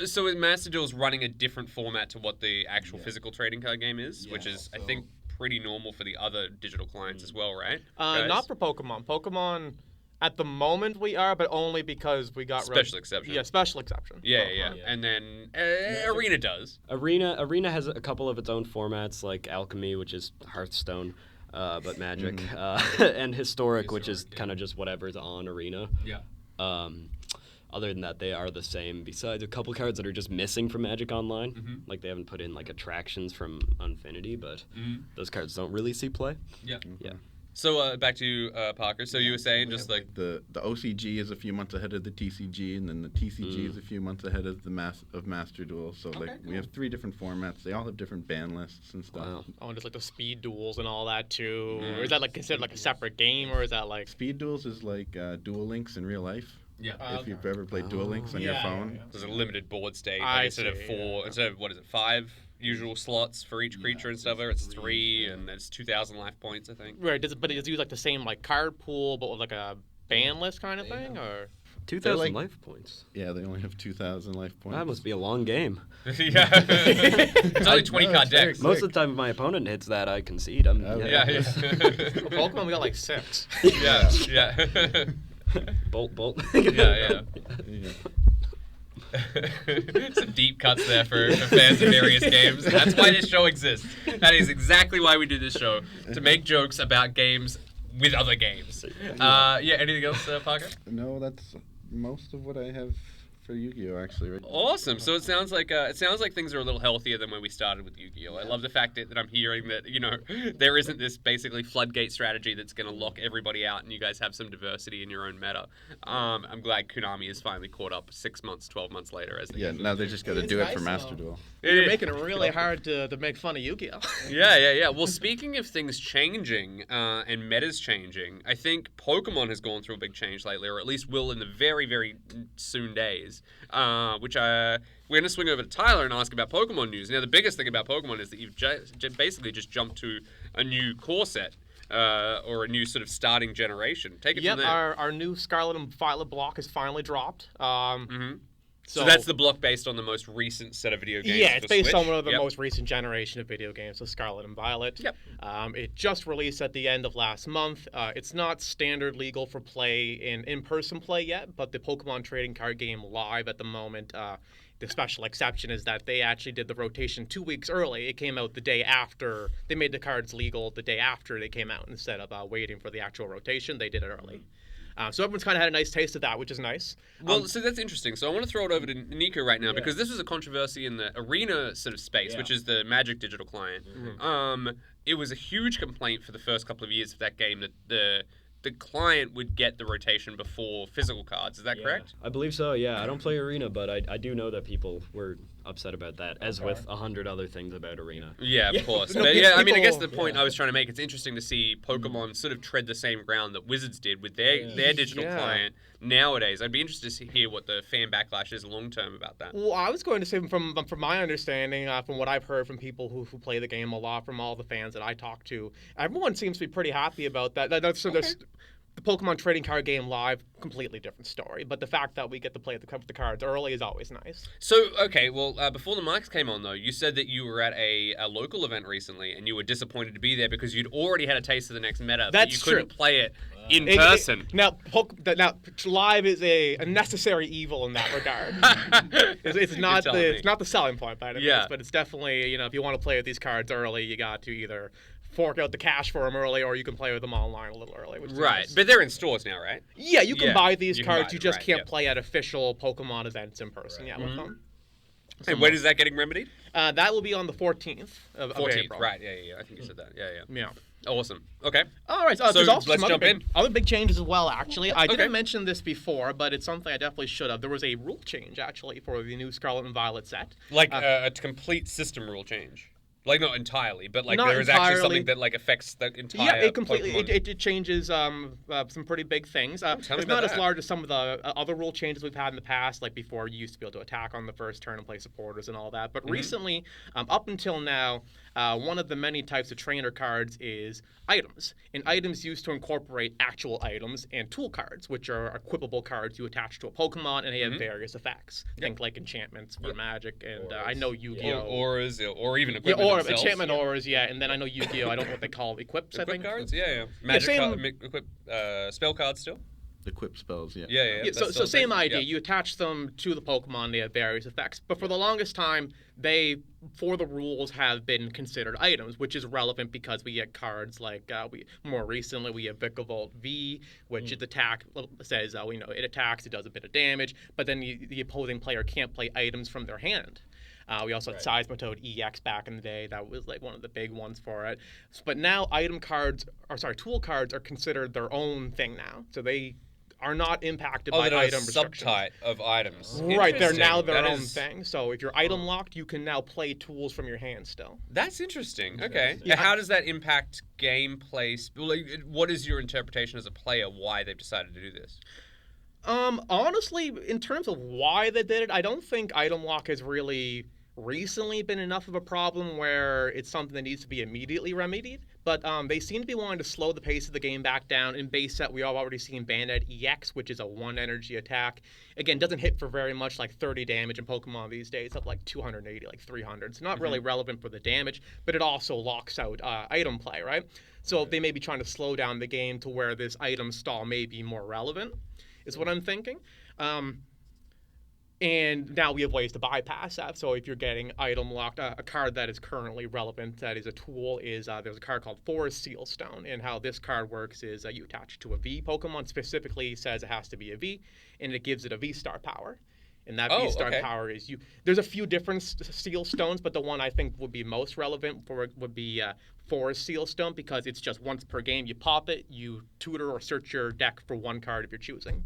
So Master Duel's running a different format to what the actual physical trading card game is, which is, I think, pretty normal for the other digital clients as well, right? Guys? Not for Pokemon. Pokemon, at the moment we are, but only because we got Special exception. Yeah, special exception. Yeah. Pokemon. And then Arena does. Arena has a couple of its own formats, like Alchemy, which is Hearthstone, but Magic, and Historic, which is kind of just whatever's on Arena. Yeah. Other than that, they are the same, besides a couple cards that are just missing from Magic Online. Like, they haven't put in, like, Attractions from Unfinity, but those cards don't really see play. Yeah. Yeah. So back to you, Parker. So you were saying just like the OCG is a few months ahead of the TCG, and then the TCG is a few months ahead of the Master Duel. So we have 3 different formats. They all have different ban lists and stuff. Wow. Oh, and just like the speed duels and all that too. Or is that like considered like a separate game, or is that like Speed Duels is like Duel Links in real life. yeah. If you've ever played Duel Links on your phone. There's a limited board state I instead of see, 4. Instead of what is it, 5 usual slots for each creature and stuff. It's 3, and it's 2,000 life points, I think. right? But does it use like the same like card pool, but with like a ban list kind of thing, or? 2,000 like- life points. Yeah, they only have 2,000 life points. That must be a long game. Yeah. It's only 20 card decks. Most of the time, if my opponent hits that, I concede. Yeah, yeah. For Pokemon, we got like 6. Yeah, yeah. Bolt. Yeah. Yeah. Some deep cuts there for fans of various games. That's why this show exists. That is exactly why we do this show, to make jokes about games with other games. Anything else, Parker? No, that's most of what I have for Yu-Gi-Oh! Actually. Right? Awesome. So it sounds like things are a little healthier than when we started with Yu-Gi-Oh! I love the fact that I'm hearing that there isn't this basically floodgate strategy that's going to lock everybody out, and you guys have some diversity in your own meta. I'm glad Konami is finally caught up 6 months, 12 months later. Now they just got to do it for Master Duel. You're making it really hard to make fun of Yu-Gi-Oh. Yeah. Well, speaking of things changing and metas changing, I think Pokemon has gone through a big change lately, or at least will in the very, very soon days. We're going to swing over to Tyler and ask about Pokemon news. Now, the biggest thing about Pokemon is that you've basically just jumped to a new core set, or a new sort of starting generation. Take it from there. Our new Scarlet and Violet block has finally dropped. So that's the block based on the most recent set of video games. Yeah, it's for based Switch. on one of the most recent generation of video games, so Scarlet and Violet. Yep. It just released at the end of last month. It's not standard legal for play in-person play yet, but the Pokemon trading card game live at the moment. The special exception is that they actually did the rotation 2 weeks early. It came out the day after. They made the cards legal the day after they came out instead of waiting for the actual rotation. They did it early. So everyone's kind of had a nice taste of that, which is nice. Well, so that's interesting. So I want to throw it over to Nico right now because this was a controversy in the Arena sort of space, which is the Magic digital client. It was a huge complaint for the first couple of years of that game that the client would get the rotation before physical cards. Is that correct? I believe so, yeah. I don't play Arena, but I do know that people were upset about that, as with 100 other things about Arena. Yeah, of course. No, But I mean, I guess the people- point I was trying to make, it's interesting to see Pokemon sort of tread the same ground that Wizards did with their digital client nowadays. I'd be interested to hear what the fan backlash is long term about that. Well, I was going to say, from my understanding, from what I've heard from people who play the game a lot, from all the fans that I talk to, everyone seems to be pretty happy about that. There's the Pokemon trading card game live, completely different story. But the fact that we get to play the cards early is always nice. So, okay, well, before the mics came on, though, you said that you were at a local event recently and you were disappointed to be there because you'd already had a taste of the next meta, but you couldn't play it in person. Now, live is a necessary evil in that regard. It's not the selling point by any means, but it's definitely, if you want to play with these cards early, you got to either fork out the cash for them early, or you can play with them online a little early. Which is nice. But they're in stores now, right? Yeah, you can buy these you can cards. buy You them, just right, can't play at official Pokemon events in person. With them. And when is that getting remedied? That will be on the 14th of April. Right? Yeah. I think you said that. Yeah. Yeah. Awesome. Okay. All right. So there's also let's some jump in. other big changes as well, actually. I didn't mention this before, but it's something I definitely should have. There was a rule change, actually, for the new Scarlet and Violet set. Like a complete system rule change. Like, not entirely, but like Not there is actually entirely. something that like affects the entire. Yeah, it completely Pokemon. it changes some pretty big things. Tell me It's about not as that. large as some of the other rule changes we've had in the past. Like before, you used to be able to attack on the first turn and play supporters and all that. But recently, up until now, one of the many types of trainer cards is items, and items used to incorporate actual items and tool cards, which are equipable cards you attach to a Pokemon, and they have various effects. Think like enchantments for Magic, and I know Yu-Gi-Oh. Auras, or even equipment Or themselves. enchantment auras, and then I know Yu-Gi-Oh. I don't know what they call equips. I Equip think cards, yeah. Magic equip spell cards still. Equip spells, yeah. Yeah. So that's still a same thing. idea. Yeah. You attach them to the Pokemon. They have various effects. But for the longest time, they, for the rules, have been considered items, which is relevant because we get cards like more recently we have Vikavolt V, which its attack says it attacks, it does a bit of damage, but then the opposing player can't play items from their hand. We also had Seismitoad EX back in the day. That was like one of the big ones for it. But now tool cards are considered their own thing now. So they are not impacted by item restrictions. Subtype of items. Right, they're now their That own is- thing. So if you're item locked, you can now play tools from your hand still. That's interesting. Okay. Yeah. How does that impact gameplay? Like, what is your interpretation as a player why they've decided to do this? Honestly, in terms of why they did it, I don't think item lock has really recently been enough of a problem where it's something that needs to be immediately remedied. But they seem to be wanting to slow the pace of the game back down. In base set, we have already seen Bandit EX, which is a 1 energy attack. Again, doesn't hit for very much, like 30 damage in Pokemon these days, up like 280, like 300. It's not really relevant for the damage, but it also locks out item play, right? So they may be trying to slow down the game to where this item stall may be more relevant, is what I'm thinking. And now we have ways to bypass that. So if you're getting item locked, a card that is currently relevant, that is a tool, is there's a card called Forest Seal Stone. And how this card works is you attach it to a V Pokemon, specifically says it has to be a V, and it gives it a V-Star power. And that V-Star power is there's a few different Seal Stones, but the one I think would be most relevant for it would be Forest Seal Stone, because it's just once per game. You pop it, you tutor or search your deck for one card if you're choosing.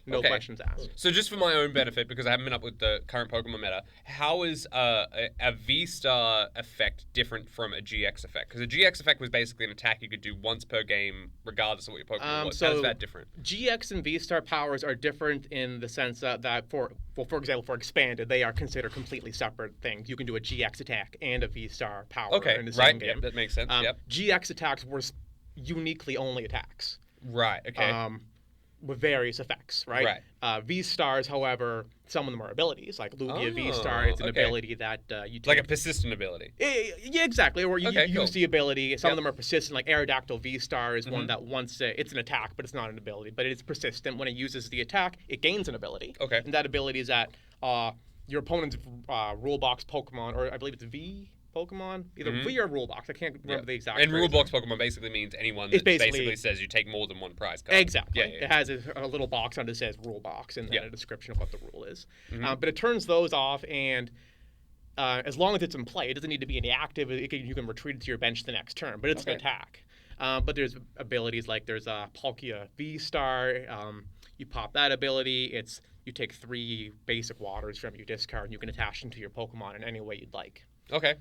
No questions asked. So just for my own benefit, because I haven't been up with the current Pokemon meta, how is a V-Star effect different from a GX effect? Because a GX effect was basically an attack you could do once per game, regardless of what your Pokemon was. How is that different? GX and V-Star powers are different in the sense that for example, for Expanded, they are considered completely separate things. You can do a GX attack and a V-Star power in the same game. Yep, that makes sense. GX attacks were uniquely only attacks. Right, okay. With various effects, right? V-Stars, however, some of them are abilities. Like Lugia V-Star is an ability that you take. Like a persistent ability. Yeah, exactly. Or you use the ability. Some of them are persistent. Like Aerodactyl V-Star is one that once it's an attack, but it's not an ability. But it is persistent. When it uses the attack, it gains an ability. Okay. And that ability is that your opponent's rule box Pokemon, or I believe it's V Pokemon, either V or rule box. I can't remember the exact. And rule box Pokemon basically means anyone that basically says you take more than one prize card. Exactly. It has a little box under it says rule box and then a description of what the rule is. But it turns those off, and as long as it's in play, it doesn't need to be any active. You can retreat it to your bench the next turn, but it's an attack. But there's abilities like there's a Palkia V-Star. You pop that ability. You take 3 basic waters from your discard, and you can attach them to your Pokemon in any way you'd like. Okay.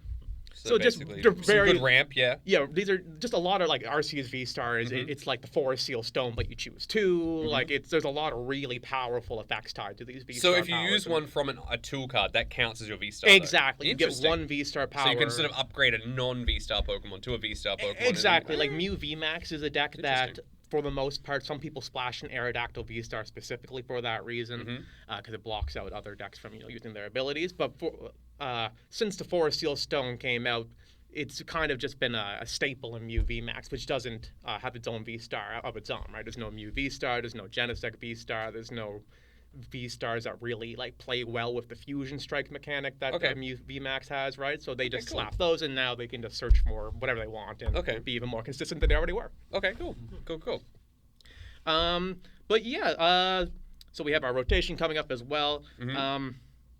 So just they're very good ramp, yeah. Yeah, these are just a lot of like Arceus V-Stars. It's like the Forest Seal Stone, but you choose 2. Like there's a lot of really powerful effects tied to these V-Star. So if you use one from a tool card, that counts as your V-Star. Exactly. You get 1 V-Star power. So you can sort of upgrade a non-V-Star Pokemon to a V-Star Pokemon. Exactly. Like Mew VMAX is a deck that, for the most part, some people splash an Aerodactyl V-Star specifically for that reason, because it blocks out other decks from using their abilities. But since the Forest Seal Stone came out, it's kind of just been a staple in Mew VMAX, which doesn't have its own V-Star of its own, right? There's no Mew V-Star, there's no Genesect V-Star, there's no V-Stars that really like play well with the Fusion Strike mechanic that Mew VMAX has, right? So they just slap those, and now they can just search for whatever they want and be even more consistent than they already were. Okay, cool. But yeah, so we have our rotation coming up as well.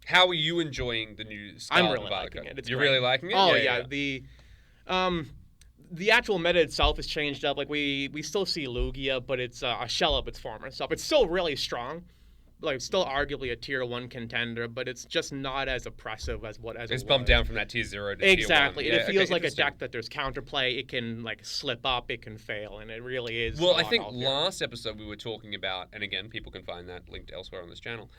How are you enjoying the new style? I'm really liking it. You're really liking it? Oh yeah. The actual meta itself has changed up. Like we still see Lugia, but it's a shell of its former self. It's still really strong. Like still arguably a tier 1 contender, but it's just not as oppressive as it's bumped down from that tier 0 to tier 1. Exactly. And it feels like a deck that there's counterplay. It can like slip up, it can fail, and it really is. Well, I think last episode we were talking about, and again, people can find that linked elsewhere on this channel.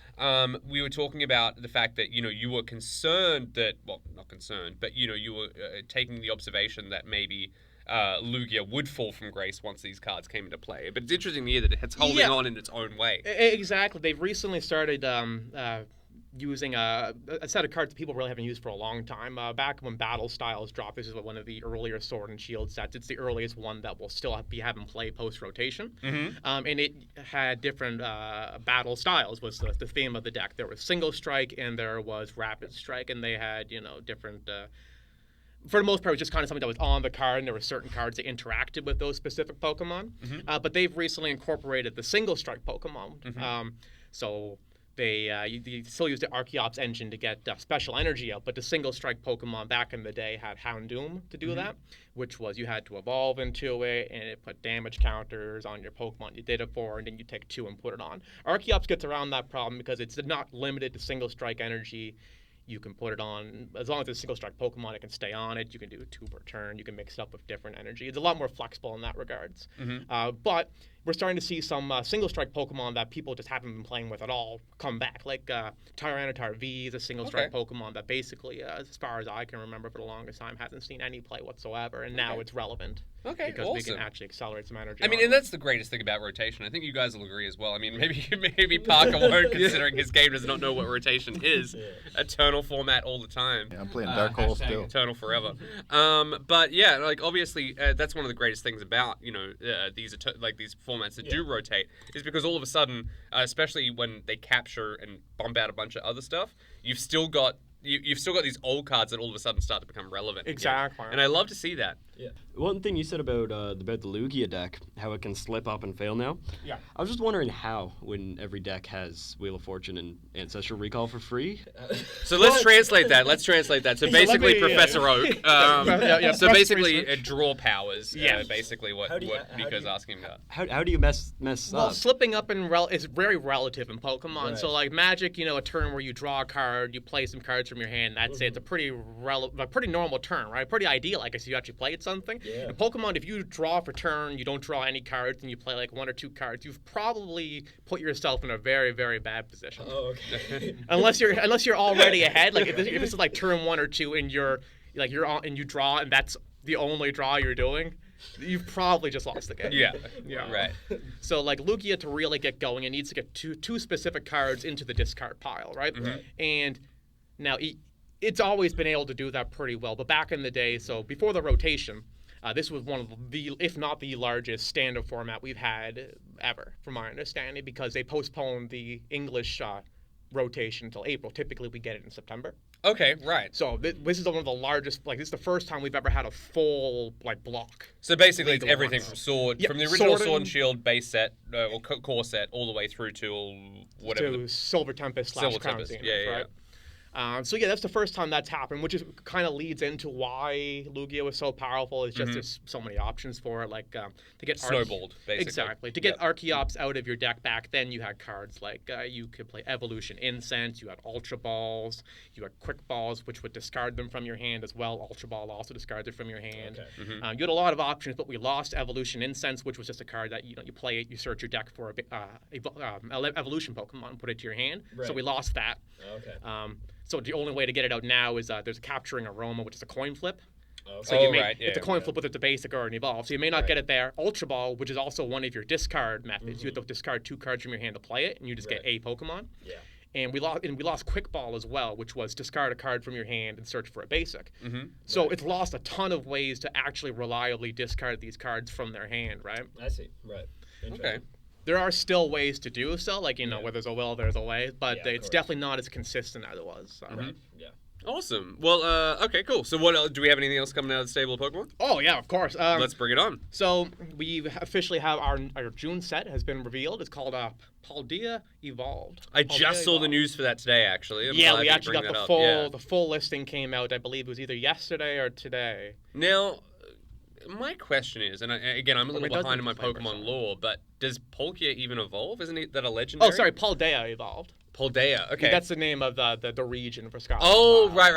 We were talking about the fact that you were concerned that, well, not concerned, but you were taking the observation that maybe Lugia would fall from grace once these cards came into play. But it's interesting to hear that it's holding on in its own way. Exactly. They've recently started using a set of cards that people really haven't used for a long time. Back when Battle Styles dropped, this is one of the earlier Sword and Shield sets. It's the earliest one that will still be having play post-rotation. And it had different battle styles was the theme of the deck. There was Single Strike and there was Rapid Strike, and they had, different... for the most part, it was just kind of something that was on the card, and there were certain cards that interacted with those specific Pokemon. But they've recently incorporated the Single Strike Pokemon. So you still use the Archeops engine to get special energy out, but the single strike Pokemon back in the day had Houndoom to do that, which was you had to evolve into it, and it put damage counters on your Pokemon you did it for, and then you take 2 and put it on. Archeops gets around that problem because it's not limited to single strike energy. You can put it on, as long as it's a single strike Pokemon, it can stay on it. You can do 2 per turn. You can mix it up with different energy. It's a lot more flexible in that regards. But we're starting to see some single strike Pokemon that people just haven't been playing with at all come back. Like Tyranitar V is a single strike Pokemon that basically, as far as I can remember for the longest time, hasn't seen any play whatsoever. And now it's relevant. Because we can actually accelerate some energy. I mean, and that's the greatest thing about rotation. I think you guys will agree as well. I mean, maybe Parker won't, considering his game does not know what rotation is. Eternal format all the time. Yeah, I'm playing Dark Hole still. Eternal forever. But yeah, like obviously that's one of the greatest things about these formats that do rotate is because all of a sudden, especially when they capture and bump out a bunch of other stuff, you've still got these old cards that all of a sudden start to become relevant. Exactly. And I love to see that. Yeah. One thing you said about the Lugia deck, how it can slip up and fail now. Yeah. I was just wondering how, when every deck has Wheel of Fortune and Ancestral Recall for free. So let's translate that. So basically, Professor Oak. So basically, draw powers. Yeah. Basically, what Nico's asking about. How do you mess Well, up? slipping up is very relative in Pokemon. Right. So like Magic, a turn where you draw a card, you play some cards from your hand. That's it. It's a pretty normal turn, right? Pretty ideal, I guess, you actually played something. Yeah. In Pokemon, if you draw for turn, you don't draw any cards, and you play like 1 or 2 cards, you've probably put yourself in a very, very bad position. Oh, okay. unless you're already ahead. Like if this is like turn 1 or 2, and you're on and you draw, and that's the only draw you're doing, you've probably just lost the game. Yeah. Right. So like Lugia, to really get going, it needs to get two specific cards into the discard pile, right? And now it's always been able to do that pretty well, but back in the day, so before the rotation, this was one of the, if not the largest standard format we've had ever, from my understanding, because they postponed the English rotation until April. Typically, we get it in September. Okay, right. So this is one of the largest, this is the first time we've ever had a full, block. So basically, it's everything from from the original Sword and Shield base set, or core set, all the way through to whatever. To Silver Tempest / Crown Zenith, right? So that's the first time that's happened, which kind of leads into why Lugia was so powerful. It's just there's so many options for it, like to get snowballed, basically. Exactly. To get Archeops out of your deck back then, you had cards like you could play Evolution Incense, you had Ultra Balls, you had Quick Balls, which would discard them from your hand as well. Ultra Ball also discards it from your hand. Okay. You had a lot of options, but we lost Evolution Incense, which was just a card that you play it, you search your deck for Evolution Pokemon, put it to your hand. Right. So we lost that. Okay. So the only way to get it out now is there's a Capturing Aroma, which is a coin flip. So it's a coin flip, whether it's a basic or an evolve. So you may not get it there. Ultra Ball, which is also one of your discard methods. You have to discard 2 cards from your hand to play it, and you just get a Pokemon. Yeah. And we lost Quick Ball as well, which was discard a card from your hand and search for a basic. So it's lost a ton of ways to actually reliably discard these cards from their hand, right? I see. Right. Okay. There are still ways to do so, where there's a will, there's a way, but it's definitely not as consistent as it was. So. Right. Yeah. Awesome. Well, okay, cool. So what else, do we have anything else coming out of the stable of Pokemon? Oh, yeah, of course. Let's bring it on. So we officially have our June set has been revealed. It's called Paldea Evolved. I just saw the news for that today, actually. We actually got the full listing came out. I believe it was either yesterday or today. Now, my question is, and again, I'm a little behind in my Pokemon lore, but does Palkia even evolve? Isn't that a legendary? Oh, sorry, Paldea evolved. Paldea, okay. That's the name of the region for Scotland. Oh, right.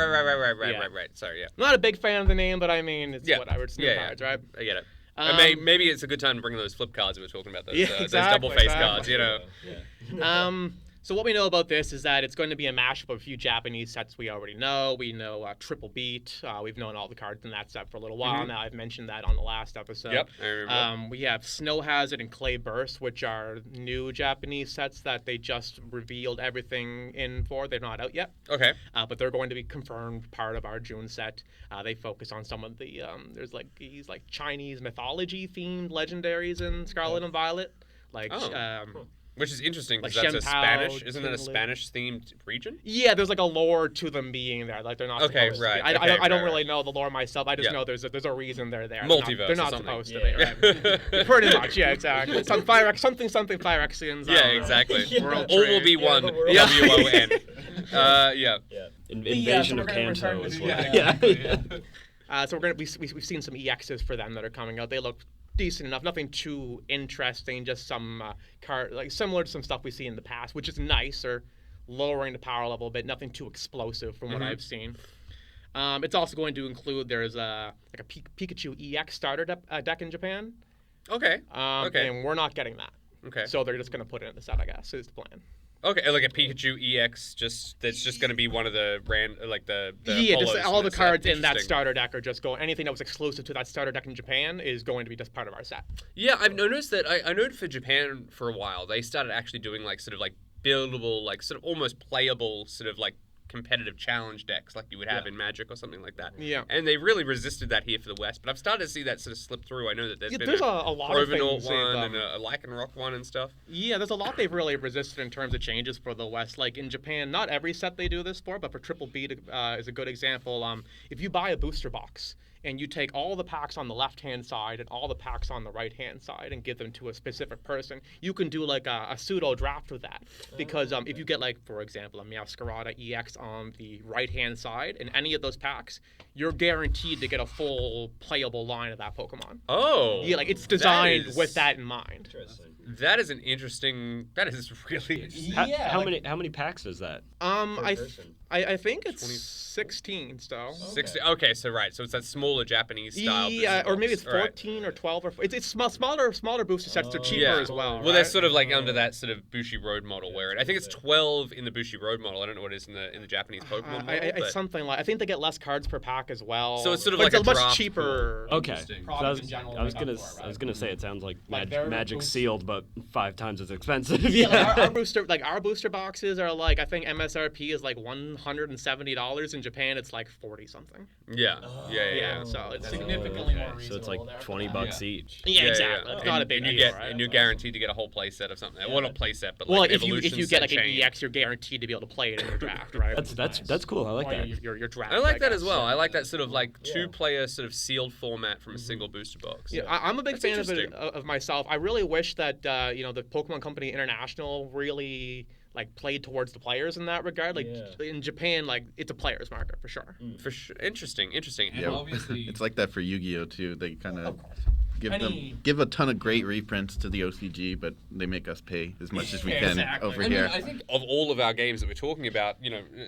Sorry, yeah. I'm not a big fan of the name, but I mean, it's whatever. It's new cards, right? I get it. Maybe it's a good time to bring those flip cards we were talking about. Those double face cards, Yeah. So what we know about this is that it's going to be a mashup of a few Japanese sets we already know. We know Triple Beat. We've known all the cards in that set for a little while now. I've mentioned that on the last episode. Yep, I remember. We have Snow Hazard and Clay Burst, which are new Japanese sets that they just revealed everything in for. They're not out yet. Okay. But they're going to be confirmed part of our June set. They focus on some of the there's these Chinese mythology themed legendaries in Scarlet and Violet. Which is interesting because Like that's a Shenpao, Spanish. Isn't that a Tinley. Spanish-themed region? Yeah, there's like a lore to them being there. Like they're not. Okay, supposed right, To be. okay, I don't right, really right. know the lore myself. I just Yeah. know there's a reason they're there. Multiverse They're not or something. supposed to Yeah. be. Right? Pretty much. Yeah, exactly. Something Phyrexians. Yeah, exactly. World All will trade. be one. the world- WON. Yeah. Invasion so of we're gonna Kanto return is to- what. yeah. So we've seen some EXs for them that are coming out. They look decent enough. Nothing too interesting. Just some like similar to some stuff we see in the past, which is nice. Or lowering the power level a bit. Nothing too explosive from what I've seen. It's also going to include there's a Pikachu EX starter deck in Japan. Okay. Okay. And we're not getting that. Okay. So they're just going to put it in the set, I guess, is the plan. Okay, like a Pikachu EX, that's just going to be one of the Yeah, just holos all the in set. cards in that Interesting. starter deck are just going. Anything that was exclusive to that starter deck in Japan is going to be just part of our set. Yeah, I've noticed that. I noted for Japan for a while they started actually doing like sort of like buildable, like sort of almost playable, sort of like competitive challenge decks like you would have in Magic or something like that. Yeah. And they really resisted that here for the West, but I've started to see that sort of slip through. I know that there's been there's a lot of Provenor things one they've, and a Lycanroc one and stuff. Yeah, there's a lot they've really resisted in terms of changes for the West. Like in Japan, not every set they do this for, but for Triple B is a good example. If you buy a booster box and you take all the packs on the left-hand side and all the packs on the right-hand side and give them to a specific person, you can do like a pseudo draft with that. Because if you get like, for example, a Meowscarada EX on the right-hand side in any of those packs, you're guaranteed to get a full playable line of that Pokemon. Oh. Yeah, like it's designed with that in mind. That is an interesting. That is really. How many packs is that? I think it's 20 16 still. 60. Okay, so right, so it's that smaller Japanese style. Yeah, booster or maybe box. it's All right. 14 or 12 or it's smaller booster sets. They're cheaper Yeah. as well. Well, they're right? sort of like under that sort of Bushi Road model, where I think it's 12 in the Bushi Road model. I don't know what it is in the Japanese Pokemon model. It's but- something like I think they get less cards per pack as well. So it's sort of but like it's a much draft cheaper. Okay. Interesting. So I Products in general was make up gonna for it, right? I was gonna say it sounds like Like their Magic boost- sealed, but 5 times as expensive. Yeah, like our booster boxes are like I think MSRP is like $170. In Japan, it's like 40 something. Yeah. Yeah, so it's significantly more So reasonable. it's like there for $20 them. each. Yeah, exactly. It's not a big and you deal, get right? and you're guaranteed to get a whole play set of something. Well, not play set, but Well, like if evolution you get like set an chain. EX, you're guaranteed to be able to play it in your draft, right? That's cool. I like Well, that. your draft. I like that as guess. well. I like that sort of like two-player sort of sealed format from a single booster box. Yeah, I'm a big That's fan of it interesting. of myself. I really wish that the Pokemon Company International really like played towards the players in that regard. Like in Japan, like it's a players market for sure. For sure. Interesting. And Yeah, obviously, it's like that for Yu-Gi-Oh too. They kind of course. give a ton of great reprints to the OCG, but they make us pay as much as we can Exactly. over I mean, here. I think Of all of our games that we're talking about,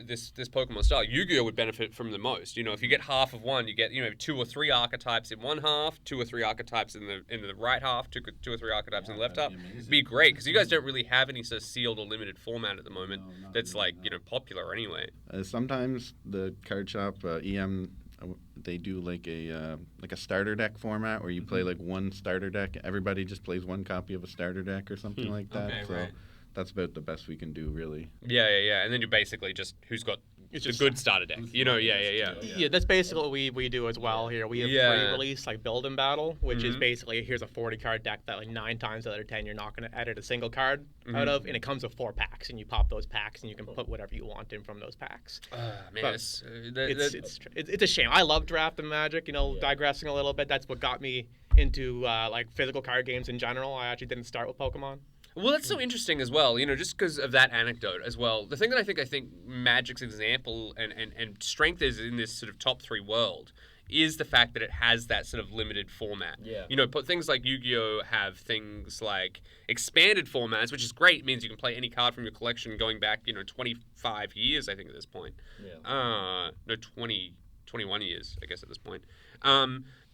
this Pokemon style, Yu-Gi-Oh would benefit from the most. If you get half of one, you get 2 or 3 archetypes in one half, 2 or 3 archetypes in the right half, 2 or 3 archetypes in the left half. It'd be great because you guys don't really have any sort of sealed or limited format at the moment that's like popular anyway. Sometimes the card shop EM they do like a starter deck format where you play like one starter deck. Everybody just plays one copy of a starter deck or something like that. Okay, so right. that's about the best we can do, really. Yeah, and then you basically just who's got the good starter deck. Yeah, that's basically what we do as well here. We have pre-release like Build and Battle, which is basically here's a 40 card deck that like 9 times out of 10 you're not going to edit a single card out of, and it comes with 4 packs, and you pop those packs and you can put whatever you want in from those packs. Man, But it's a shame. I love draft and Magic. Digressing a little bit, that's what got me into like physical card games in general. I actually didn't start with Pokemon. Well, that's so interesting as well, just because of that anecdote as well. The thing that I think Magic's example and strength is in this sort of top 3 world is the fact that it has that sort of limited format. Yeah. But things like Yu-Gi-Oh have things like expanded formats, which is great. It means you can play any card from your collection going back, 25 years, I think, at this point. Yeah. 21 years, I guess, at this point.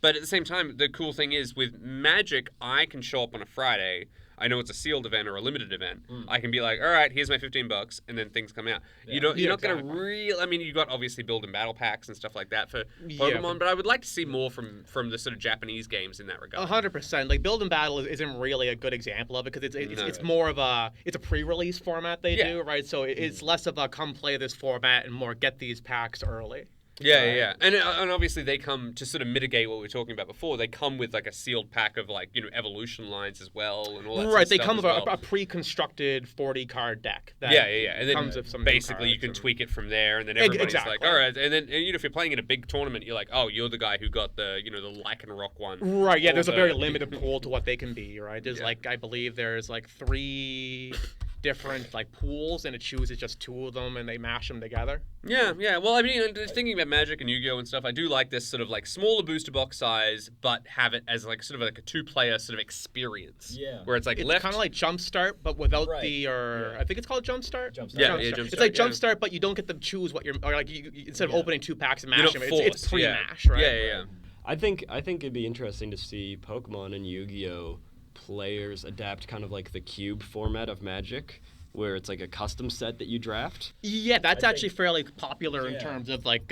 But at the same time, the cool thing is with Magic, I can show up on a Friday. I know it's a sealed event or a limited event. I can be like, all right, here's my $15, and then things come out. You're not going to really. I mean, you got obviously build and battle packs and stuff like that for Pokemon, but I would like to see more from the sort of Japanese games in that regard. 100%. Like Build and Battle isn't really a good example of it because it's more of a pre-release format they do, right? So it's less of a come play this format and more get these packs early. Yeah. And obviously they come to sort of mitigate what we were talking about before. They come with like a sealed pack of like, evolution lines as well and all that Right, they stuff come as with well. a pre-constructed 40 card deck. That And then comes with some new basically you cards can and- tweak it from there, and then everybody's Exactly. like, all right. And then if you're playing in a big tournament, you're like, oh, you're the guy who got the the Lycanroc one. Right, yeah, Or there's a the- very limited pool to what they can be, right? There's Yeah. like, I believe there's like 3 different like pools, and it chooses just 2 of them, and they mash them together. Yeah. Well, I mean, thinking about Magic and Yu-Gi-Oh and stuff, I do like this sort of like smaller booster box size, but have it as like sort of like a 2-player sort of experience. Yeah. Where it's like It's left. kind of like Jumpstart, but without Right. I think it's called Jumpstart. Jumpstart. Yeah, It's Jumpstart, like yeah. Jumpstart, but you don't get to choose what you're, or like instead of Yeah. opening 2 packs and You're mashing not them, it's forced, pre-mash, right? Yeah. I think it'd be interesting to see Pokemon and Yu-Gi-Oh players adapt kind of like the cube format of Magic, where it's like a custom set that you draft. Yeah, that's I actually think- fairly popular in Yeah. terms of like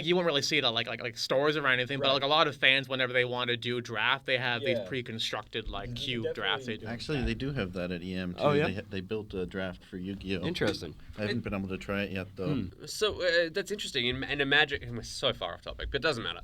you won't really see it at like stores or anything, but Right. like a lot of fans, whenever they want to do draft, they have these Yeah. pre-constructed like You can cube drafts they do. definitely- Actually, they do have that at EM too. Oh, yeah? They built a draft for Yu-Gi-Oh. Interesting. I haven't been able to try it yet though. So that's interesting. And a Magic, we're so far off topic, but it doesn't matter.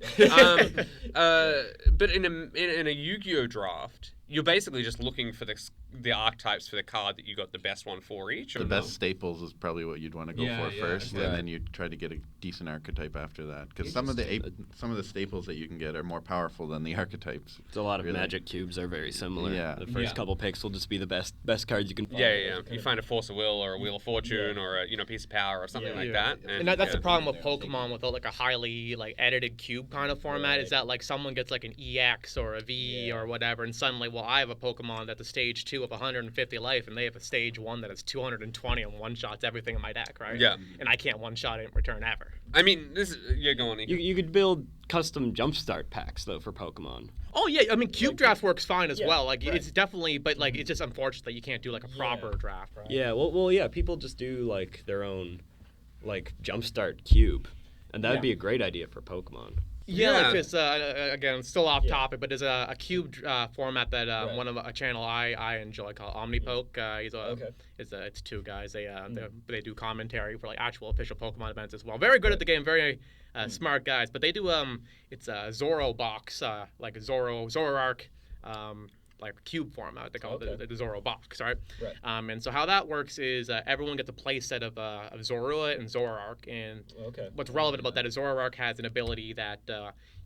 But in a Yu-Gi-Oh draft, you're basically just looking for the archetypes for the card that you got the best one for each. Or The no? best staples is probably what you'd want to go Yeah, for yeah, first, right. and then you try to get a decent archetype after that. Because some of the staples that you can get are more powerful than the archetypes. So a lot of Really? Magic cubes are very similar. Yeah. The first Yeah. couple picks will just be the best cards you can find. Yeah. You find a Force of Will or a Wheel of Fortune or a piece of power or something Yeah. like Yeah. that. And that's the yeah. problem with Pokemon with like a highly like edited cube kind of format is that like someone gets like an EX or a V or whatever, and suddenly, well, I have a Pokemon that's a stage 2 of 150 life, and they have a stage 1 that is 220 and one-shots everything in my deck, right? Yeah. And I can't one-shot it in return ever. I mean, this is go on. Nico. You could build custom Jumpstart packs though for Pokemon. Oh yeah, I mean cube draft works fine as Yeah, well. Like right. it's definitely, but like it's just unfortunate that you can't do like a proper draft, right? Yeah, well, yeah. People just do like their own, like Jumpstart cube, and that'd Yeah. be a great idea for Pokemon. Yeah, Yeah. like this. Again, still off Yeah. topic, but there's a cube format that Right. one of a channel I enjoy called Omnipoke. Okay. It's 2 guys. They do commentary for like actual official Pokemon events as well. Very good at the game. Very smart guys. But they do it's a ZoroBox, like a Zoroark. Like cube format, they call it the ZoroBox, right? Right. And so how that works is everyone gets a play set of Zorua and Zoroark, and Okay. what's relevant about that is Zoroark has an ability that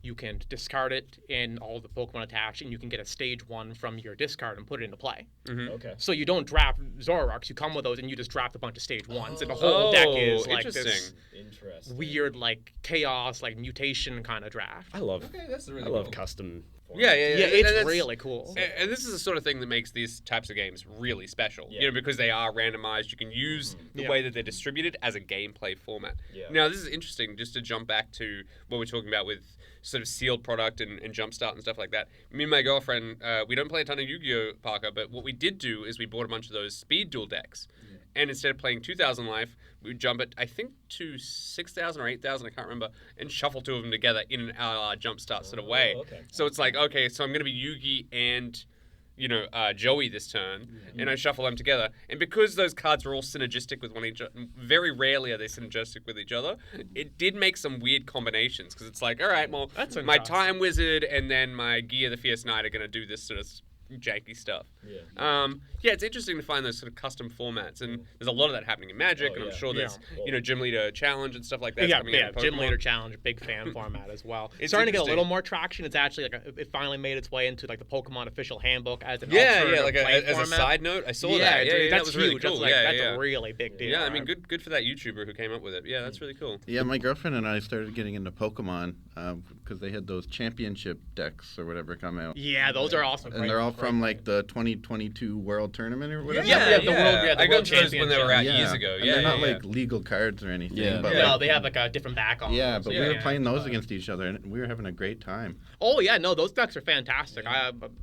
you can discard it in all the Pokemon attached, and you can get a stage 1 from your discard and put it into play. Okay. So you don't draft Zoroarks, you come with those, and you just draft a bunch of stage 1s, and the whole deck is like this interesting. Interesting. weird, like chaos, like mutation kind of draft. I love Okay, that's really I love cool. custom. Yeah, Yeah, and it's that's- really cool. And this is the sort of thing that makes these types of games really special. Yeah. Because they are randomized. You can use the Yeah. way that they're distributed as a gameplay format. Yeah. Now, this is interesting, just to jump back to what we're talking about with sort of sealed product and Jumpstart and stuff like that. Me and my girlfriend, we don't play a ton of Yu-Gi-Oh, Parker, but what we did do is we bought a bunch of those speed duel decks. And instead of playing 2,000 life, we would jump it, I think, to 6,000 or 8,000, I can't remember, and shuffle 2 of them together in an Jumpstart sort of way. okay. So it's like, okay, so I'm going to be Yugi and, Joey this turn, and I shuffle them together. And because those cards are all synergistic with one each other, very rarely are they synergistic with each other, it did make some weird combinations, because it's like, all right, well, That's my interesting. Time Wizard and then my Gear the Fierce Knight are going to do this sort of janky stuff. Yeah. It's interesting to find those sort of custom formats, and there's a lot of that happening in Magic, Oh, and I'm yeah. sure there's Yeah. Gym Leader Challenge and stuff like that. Yeah, coming out in Gym Pokemon. Leader Challenge, big fan format as well. It's Starting to get a interesting. little more traction. It's actually like it finally made its way into like the Pokemon official handbook as an Yeah, alternative like play as a format. side note, I saw yeah, that. it's- Yeah, that's that was huge. really cool. That's like yeah, that's yeah. a really big deal. Yeah, I mean, right? good for that YouTuber who came up with it. Yeah, that's really cool. Yeah, my girlfriend and I started getting into Pokemon because they had those championship decks or whatever come out. Yeah, those are awesome. And they're all from like the 2022 World Tournament or whatever. the World- the I got World those when they were out Championship. years ago. And Yeah, they're not yeah, like legal cards or anything. Yeah. But No, like, they have like a different back on. yeah, them, but so we were yeah. playing those against each other and we were having a great time. Oh yeah, no, those decks are fantastic.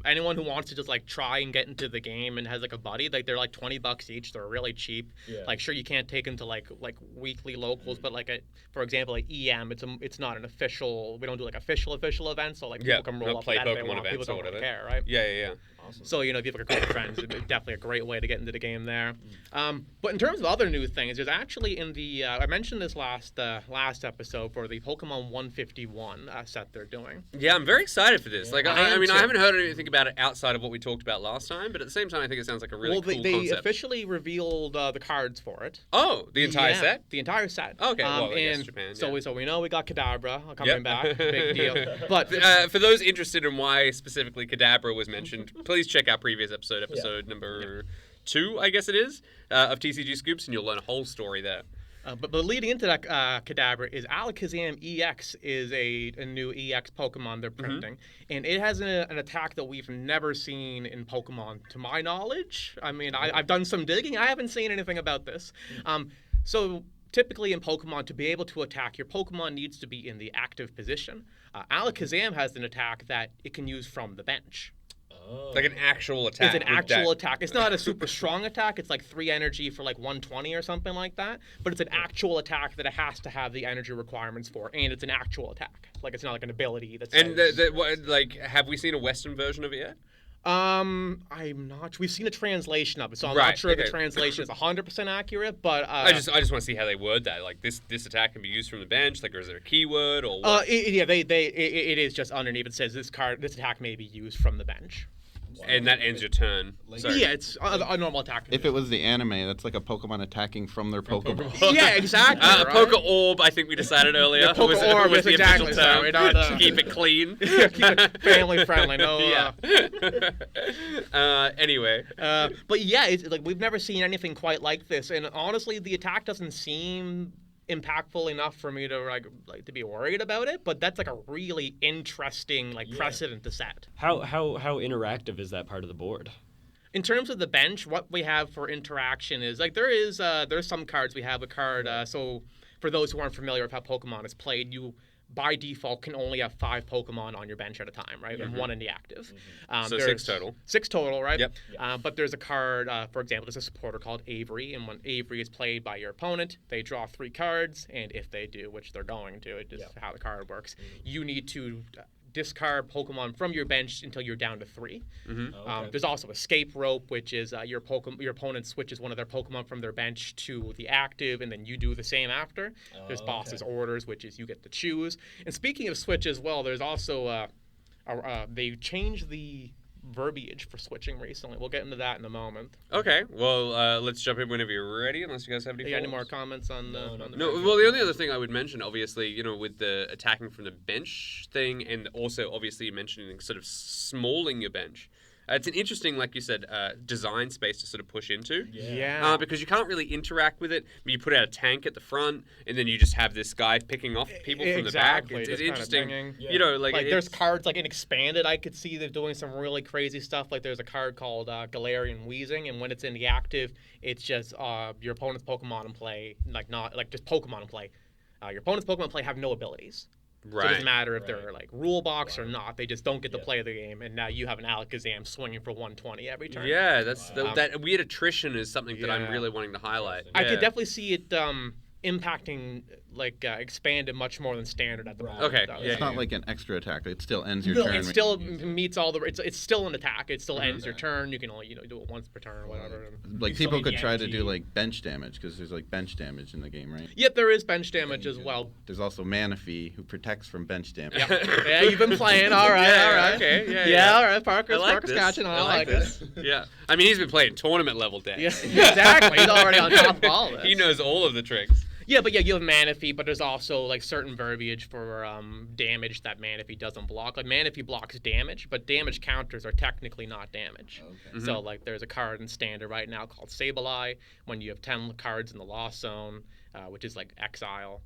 Anyone who wants to just like try and get into the game and has like a buddy, like they're like $20 each. They're really cheap. Yeah. Like sure, you can't take them to like weekly locals, but like for example, like EM, it's not an official. We don't do like official events, so like Yeah, people can roll not up play that if they Pokemon want. events People or don't really whatever. care, right? Yeah. Awesome. So, if you have a group of friends, it's definitely a great way to get into the game there. But in terms of other new things, there's actually in the, I mentioned this last episode for the Pokemon 151 set they're doing. Yeah, I'm very excited for this. Like, I I mean, am I too. haven't heard anything about it outside of what we talked about last time, but at the same time, I think it sounds like a really cool they concept. officially revealed the cards for it. Oh, the entire Yeah, set? the entire set. Okay, well, I guess and Japan, so yeah. we know we got Kadabra coming Yep. back, big deal. But For those interested in why specifically Kadabra was mentioned, please check out previous episode number 2, I guess it is, of TCG Scoops, and you'll learn a whole story there. But leading into that Kadabra is Alakazam EX is a new EX Pokemon they're printing. And it has an attack that we've never seen in Pokemon, to my knowledge. I mean, I've done some digging. I haven't seen anything about this. So typically in Pokemon, to be able to attack, your Pokemon needs to be in the active position. Alakazam has an attack that it can use from the bench. Like an actual attack. It's an actual attack. It's not a super strong attack. It's like 3 energy for like 120 or something like that. But it's an actual attack that it has to have the energy requirements for, and it's an actual attack. Like it's not like an ability that's. And have we seen a Western version of it yet? I'm not. We've seen a translation of it, so I'm Right, not sure okay. the translation is 100% accurate. But I just want to see how they word that. Like this attack can be used from the bench. Like, or is there a keyword or what? it is just underneath. It says this attack may be used from the bench. And that ends your turn. Sorry. Yeah, it's a normal attack. If it was the anime, that's like a Pokemon attacking from their Pokemon. Yeah, exactly. A right? Poke Orb, I think we decided earlier. Yeah, Poke Orb was is the exactly official so. term. We're not, To keep it clean. Keep it family friendly. No. Yeah. Anyway. But yeah, it's like we've never seen anything quite like this, and honestly, the attack doesn't seem impactful enough for me to like to be worried about it. But that's like a really interesting precedent to set. How interactive is that part of the board? In terms of the bench, what we have for interaction is like there's some cards. We have a card. So for those who aren't familiar with how Pokemon is played, you by default can only have 5 Pokemon on your bench at a time, right? And 1 in the active. So 6 total. 6 total, right? Yep. But there's a card, for example, there's a supporter called Avery, and when Avery is played by your opponent, they draw 3 cards, and if they do, which they're going to, it's just how the card works, you need to discard Pokemon from your bench until you're down to 3. There's also Escape Rope, which is your opponent switches one of their Pokemon from their bench to the active, and then you do the same after. There's Boss's Orders, which is you get to choose. And speaking of switch as well, there's also they changed the verbiage for switching recently. We'll get into that in a moment. Okay. Well, let's jump in whenever you're ready, unless you guys have any You got any follow-ups. more comments on the? No, well, the only other thing I would mention, obviously, with the attacking from the bench thing, and also obviously mentioning sort of smalling your bench. It's an interesting, like you said, design space to sort of push into. Yeah. Because you can't really interact with it. You put out a tank at the front, and then you just have this guy picking off people from the back. Exactly, It's just kinda interesting. binging. Like there's cards like in Expanded. I could see they're doing some really crazy stuff. Like there's a card called Galarian Wheezing, and when it's in the active, it's just your opponent's Pokemon in play, just Pokemon in play. Your opponent's Pokemon in play have no abilities. So it doesn't matter if they're like rule box or not. They just don't get to play the game, and now you have an Alakazam swinging for 120 every turn. Yeah, that's that weird attrition is something that I'm Yeah. really wanting to highlight. I could definitely see it impacting Expanded much more than Standard at the moment. Okay, though. yeah, It's not like an extra attack. It still ends your No, turn. it still meets all the. It's still an attack. It still ends your turn. You can only do it once per turn or whatever. Like still people need could the try to energy. do like bench damage because there's like bench damage in the game, right? Yep, there is bench damage as well. There's also Manaphy who protects from bench damage. Yeah, you've been playing. All right, Yeah, all right. okay, yeah. all right. Parker's I like this. catching on. I like this. it. Yeah. I mean, he's been playing tournament level decks. Yeah, exactly. He's already on top of all of this. He knows all of the tricks. Yeah, but you have Manaphy, but there's also like certain verbiage for damage that Manaphy doesn't block. Like Manaphy blocks damage, but damage counters are technically not damage. So like there's a card in Standard right now called Sableye. When you have 10 cards in the Lost Zone, which is like Exile,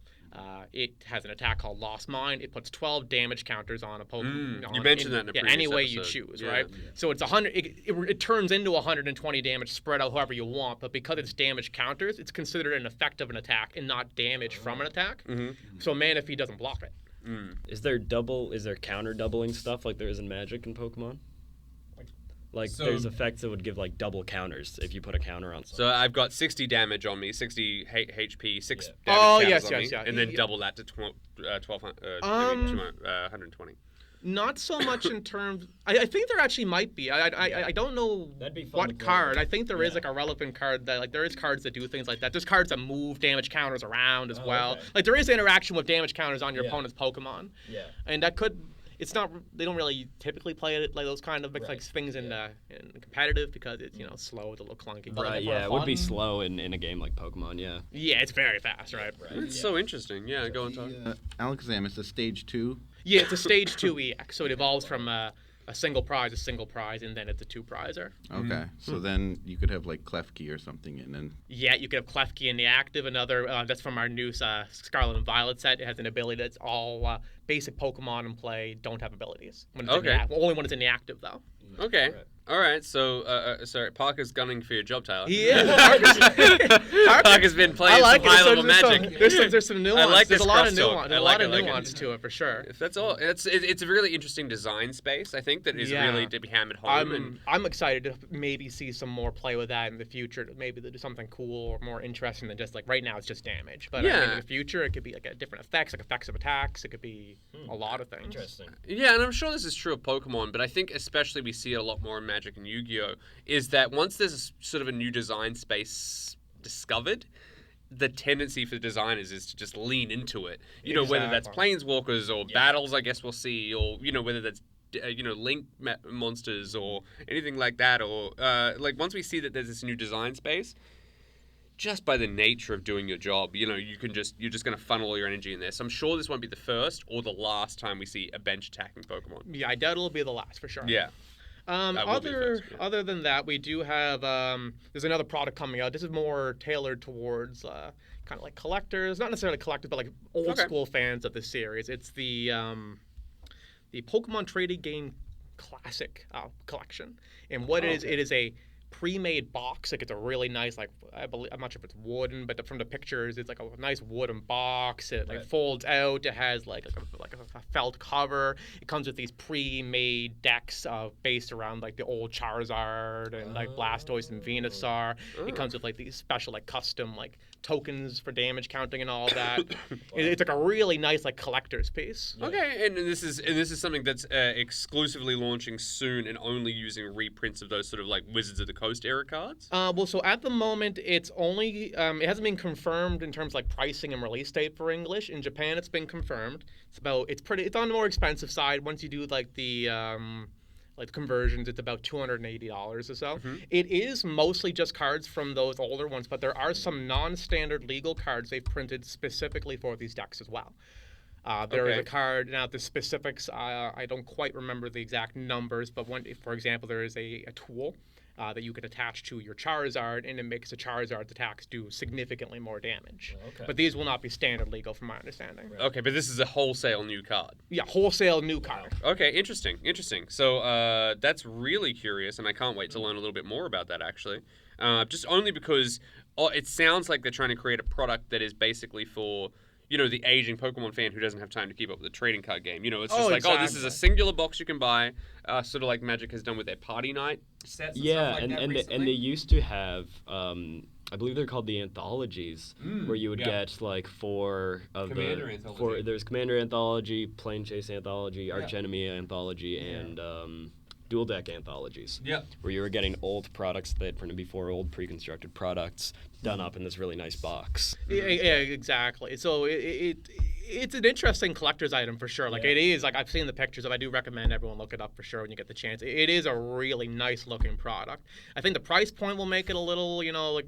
it has an attack called Lost Mind. It puts 12 damage counters on a Pokemon. You mentioned that in a previous any way you episode. choose, Yeah. right? So it's 100. It turns into 120 damage spread out however you want, but because it's damage counters, it's considered an effect of an attack and not damage from an attack. So Manaphy doesn't block it. Is there counter doubling stuff like there is in Magic and Pokemon? Like there's effects that would give like double counters if you put a counter on something. So I've got 60 damage on me, 60 HP, 6 Oh, damage yes, counters on yes, me, yeah. and then double that to 120. Not so much in terms. I think there actually might be. I don't know That'd be fun to what play card. with. I think there is like a relevant card that like there is cards that do things like that. There's cards that move damage counters around as well. okay. Like there is interaction with damage counters on your Yeah. opponent's Pokemon. Yeah. And that could. It's not. They don't really typically play it like those kind of like Right. things in competitive because it's slow, it's a little clunky. But like, Right, for yeah, it would be fun- slow in a game like Pokemon, yeah. Yeah, it's very fast, right? It's so interesting. Yeah, go and talk. Alakazam is a stage 2. Yeah, it's a stage 2 EX, so it evolves from a single prize, and then it's a 2-prizer. Okay, so then you could have like Klefki or something, and then Yeah, you could have Klefki in the active. Another that's from our new Scarlet and Violet set. It has an ability that's all basic Pokemon in play don't have abilities. When it's Okay. only when it's in the active though. Okay. All right. So, sorry, Parker's gunning for your job, Tyler. Yeah, Parker's been playing I like some it. high-level Magic. There's some nuance. like There's this a lot of crosstalk. nuance. I There's a like lot of it, I like it. nuance to it for sure. If that's all, it's a really interesting design space. I think that is Yeah. really to be hammered home. And I'm excited to maybe see some more play with that in the future. Maybe to do something cool or more interesting than just like right now it's just damage. But I mean, Yeah. in the future it could be like a different effects, like effects of attacks. It could be a lot of things. Interesting. Yeah, and I'm sure this is true of Pokemon, but I think especially we see it a lot more in Magic and Yu-Gi-Oh! Is that once there's sort of a new design space discovered, the tendency for the designers is to just lean into it. You know, whether that's Exactly. planeswalkers or battles, I guess we'll see, or, you know, whether that's, link monsters or anything like that, or, like, once we see that there's this new design space, just by the nature of doing your job, you know, you're just going to funnel all your energy in there. So I'm sure this won't be the first or the last time we see a bench attacking Pokemon. Yeah, I doubt it'll be the last for sure. Yeah. That will be the first, yeah. Other than that, we do have there's another product coming out. This is more tailored towards kind of like collectors, not necessarily collectors, but like old school fans of the series. It's the Pokemon Trading Game Classic collection, and what it is a pre-made box. Like it's a really nice, like I'm not sure if it's wooden, but from the pictures, it's like a nice wooden box. It like folds out. It has like a felt cover. It comes with these pre-made decks based around like the old Charizard and like Blastoise and Venusaur. It comes with like these special like custom like tokens for damage counting and all that. It's like a really nice like collector's piece. Okay, and this is something that's exclusively launching soon and only using reprints of those sort of like Wizards of the Coast era cards. Well, so at the moment, it's only it hasn't been confirmed in terms of like pricing and release date for English. In Japan, it's been confirmed. It's on the more expensive side. Once you do like the conversions, it's about $280 or so. It is mostly just cards from those older ones, but there are some non-standard legal cards they've printed specifically for these decks as well. There is a card, now the specifics, I don't quite remember the exact numbers, but for example, there is a tool that you could attach to your Charizard, and it makes the Charizard's attacks do significantly more damage. Okay. But these will not be standard legal from my understanding. Okay, but this is a wholesale new card. Yeah, wholesale new card. Okay, interesting. So that's really curious, and I can't wait to learn a little bit more about that, actually. Just only because it sounds like they're trying to create a product that is basically for, you know, the aging Pokemon fan who doesn't have time to keep up with the trading card game. You know, it's just this is a singular box you can buy, sort of like Magic has done with their Party Night sets and stuff like that recently. And they used to have, I believe they're called the anthologies, where you would get like four of Commander Anthology. there's Commander Anthology, Plane Chase Anthology, Arch Enemy Anthology, and Dual Deck Anthologies. Yeah. Where you were getting old products they had printed before, old pre-constructed products done up in this really nice box. Yeah, exactly. So it's an interesting collector's item for sure. Like it is, like I've seen the pictures of. I do recommend everyone look it up for sure when you get the chance. It is a really nice looking product. I think the price point will make it a little, like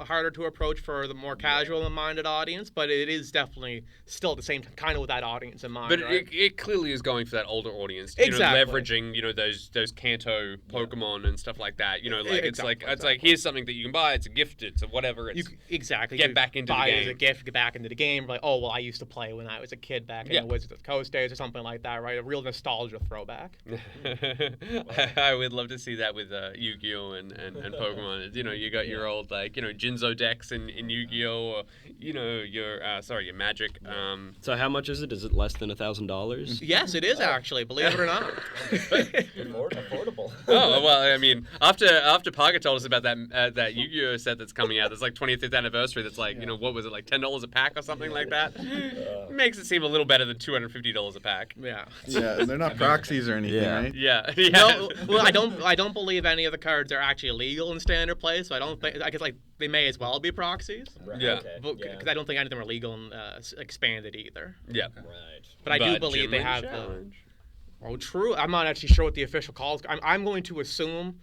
harder to approach for the more casual-minded audience, but it is definitely still at the same time kind of with that audience in mind. But right? it clearly is going for that older audience. Exactly. Leveraging, those Kanto Pokemon and stuff like that. Like Exactly. it's like here's something that you can buy. It's a gift. It's a whatever. It's Exactly. Get You back into the buy it as game. a gift, get back into the game. Like, oh well, I used to play when I was a kid back in the Wizards of the Coast days or something like that, right? A real nostalgia throwback. I would love to see that with Yu-Gi-Oh and Pokemon. You got your old Jinzo decks in Yu-Gi-Oh, or your Magic. So how much is it? Is it less than $1,000? Yes, it is actually. Believe it or not. Affordable. Oh well, I mean, after Parker told us about that Yu-Gi-Oh set that's coming out, that's like 25th anniversary. That's like what was it, like $10 a pack or something like that? makes it seem a little better than $250 a pack. Yeah. Yeah, and they're not proxies or anything, Yeah. right? Yeah. No, well, I don't believe any of the cards are actually legal in standard play, so I don't think I guess like they may as well be proxies. Right, Yeah. okay, Because I don't think any of them are legal and expanded either. Yeah. Right. But I do believe they Gentleman's have Challenge. Oh, true. I'm not actually sure what the official calls. I'm going to assume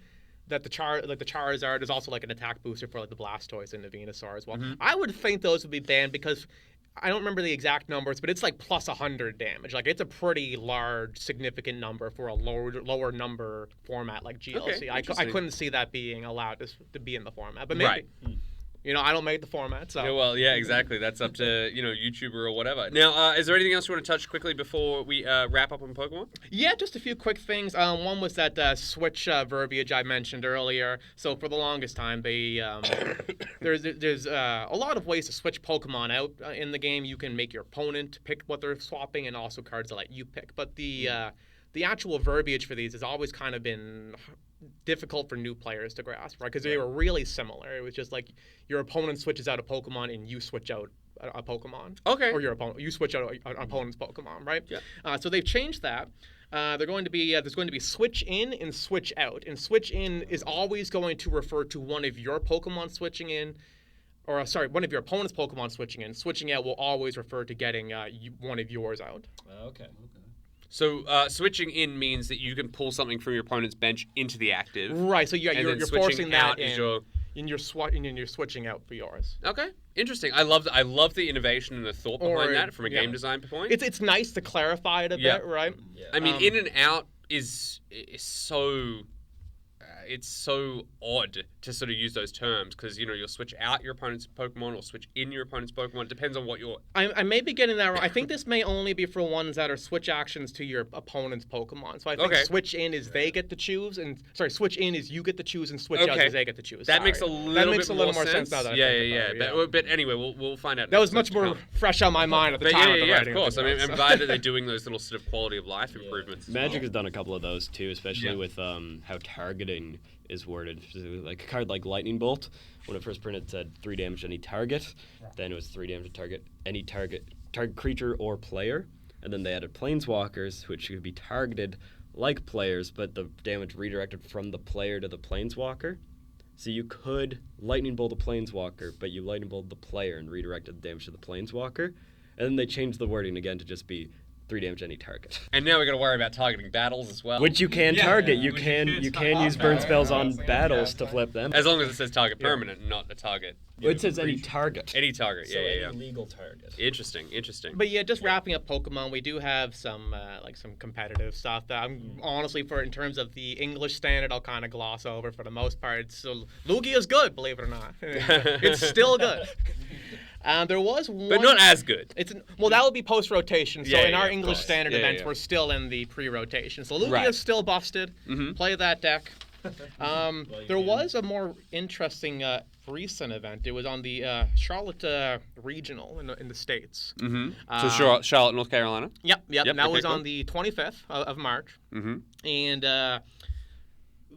that the Charizard is also like an attack booster for like the Blastoise and the Venusaur as well. I would think those would be banned because I don't remember the exact numbers, but it's like plus 100 damage. Like it's a pretty large, significant number for a lower number format like GLC. Okay, I interesting. couldn't see that being allowed to be in the format, but maybe. Right. You know, I don't make the format, so. Yeah, well, yeah, exactly. That's up to, YouTuber or whatever. Now, is there anything else you want to touch quickly before we wrap up on Pokemon? Yeah, just a few quick things. One was that Switch verbiage I mentioned earlier. So for the longest time, they there's a lot of ways to switch Pokemon out in the game. You can make your opponent pick what they're swapping, and also cards that let you pick. But the actual verbiage for these has always kind of been difficult for new players to grasp, right? Because they were really similar. It was just like your opponent switches out a Pokemon and you switch out a Pokemon. Okay. Or you switch out an opponent's Pokemon, right? Yeah. So they've changed that. There's going to be switch in and switch out, and switch in is always going to refer to one of your Pokemon switching in, or one of your opponent's Pokemon switching in. Switching out will always refer to getting one of yours out. Okay. So switching in means that you can pull something from your opponent's bench into the active. Right. So you're switching forcing that out in, is your... and you're switching out for yours. Okay, interesting. I love the innovation and the thought behind that from a game design point. It's nice to clarify it a bit, right? Yeah. I mean, in and out is so. It's so odd to sort of use those terms because you'll switch out your opponent's Pokemon or switch in your opponent's Pokemon. It depends on what you're. I may be getting that wrong. I think this may only be for ones that are switch actions to your opponent's Pokemon. So I think switch in is they get to choose, and switch in is you get to choose, and switch out is they get to choose. That makes a little more sense now. That I think about it, But anyway, we'll find out. That was much more fresh on my mind at the time of the writing. Of course. I mean, I'm glad that they're doing those little sort of quality of life improvements. Magic has done a couple of those too, especially with how targeting is worded. Like a card like Lightning Bolt, when it first printed, it said 3 damage to any target. Then it was 3 damage to target any target creature or player. And then they added Planeswalkers, which could be targeted like players, but the damage redirected from the player to the Planeswalker. So you could Lightning Bolt a Planeswalker, but you Lightning Bolt the player and redirected the damage to the Planeswalker. And then they changed the wording again to just be 3 damage to any target. And now we're going to worry about targeting battles as well. Which you can target. You can use burn spells on battles to flip them. As long as it says target permanent and not a target. Well, it says any target. Any target, So yeah. any legal target. Interesting. But yeah, just wrapping up Pokemon, we do have some some competitive stuff that I'm honestly in terms of the English standard, I'll kind of gloss over for the most part. So Lugia is good, believe it or not. It's still good. There was one, but not as good. That would be post rotation. So in our English course. standard events, we're still in the pre-rotation. So Lugia Right. is still busted. Play that deck. There was a more interesting recent event. It was on the Charlotte Regional in the States. So Charlotte, North Carolina. Yep. Yep, That okay, was cool. on the 25th of March. Mm-hmm. And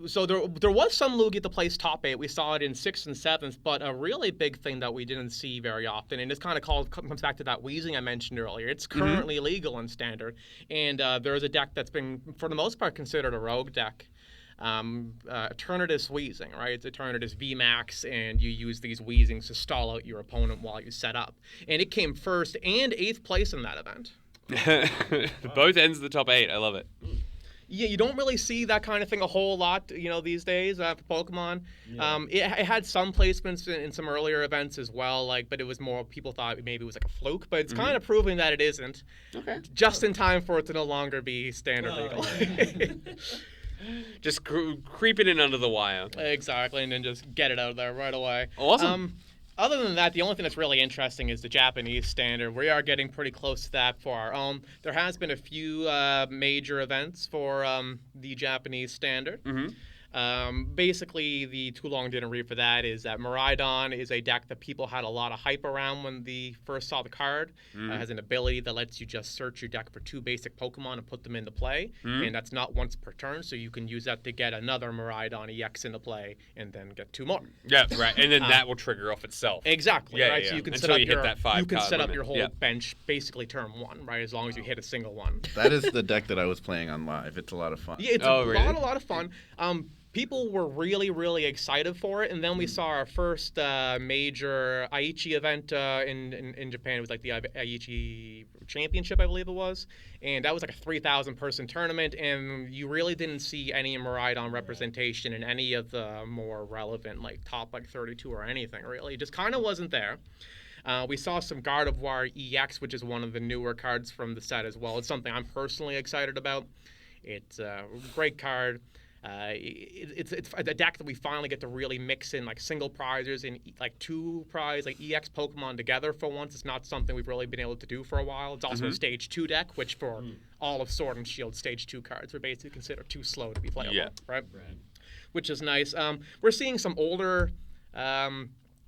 so there was some Lugia to place top 8. We saw it in 6th and 7th, but a really big thing that we didn't see very often, and this kind of comes back to that wheezing I mentioned earlier. It's currently legal in Standard, and there's a deck that's been, for the most part, considered a rogue deck. Eternatus Wheezing, right? It's Eternatus VMAX, and you use these Wheezings to stall out your opponent while you set up. And it came 1st and 8th place in that event. Both ends of the top 8. I love it. Yeah, you don't really see that kind of thing a whole lot, these days for Pokemon. Yeah. It had some placements in some earlier events as well, but it was more, people thought maybe it was like a fluke, but it's kind of proving that it isn't. Okay. Just in time for it to no longer be standard legal. Just creeping in under the wire. Exactly, and then just get it out of there right away. Awesome. Other than that, the only thing that's really interesting is the Japanese standard. We are getting pretty close to that for our own. There has been a few major events for the Japanese standard. Basically, the too long didn't read for that is that Miraidon is a deck that people had a lot of hype around when they first saw the card. It has an ability that lets you just search your deck for 2 basic Pokemon and put them into play, and that's not once per turn, so you can use that to get another Miraidon EX into play and then get 2 more. Yeah, right, and then that will trigger off itself. Exactly, Yeah, right? yeah. So you can Until set up you hit that 5 you can card set up limit. your whole Yeah. bench basically turn 1, right? As long as you hit a single one. That is the deck that I was playing on live. It's a lot of fun. Yeah, it's Oh, a really? lot of fun. People were really, really excited for it, and then we saw our first major Aichi event in Japan. It was like the Aichi Championship, I believe it was, and that was like a 3,000-person tournament, and you really didn't see any Miraidon representation in any of the more relevant, like top 32 or anything, really. It just kind of wasn't there. We saw some Gardevoir EX, which is one of the newer cards from the set as well. It's something I'm personally excited about. It's a great card. It's a deck that we finally get to really mix in like single prizes and like 2 prize like EX Pokemon together for once. It's not something we've really been able to do for a while. It's also a stage 2 deck, which for all of Sword and Shield stage 2 cards are basically considered too slow to be playable, right? Which is nice. We're seeing some older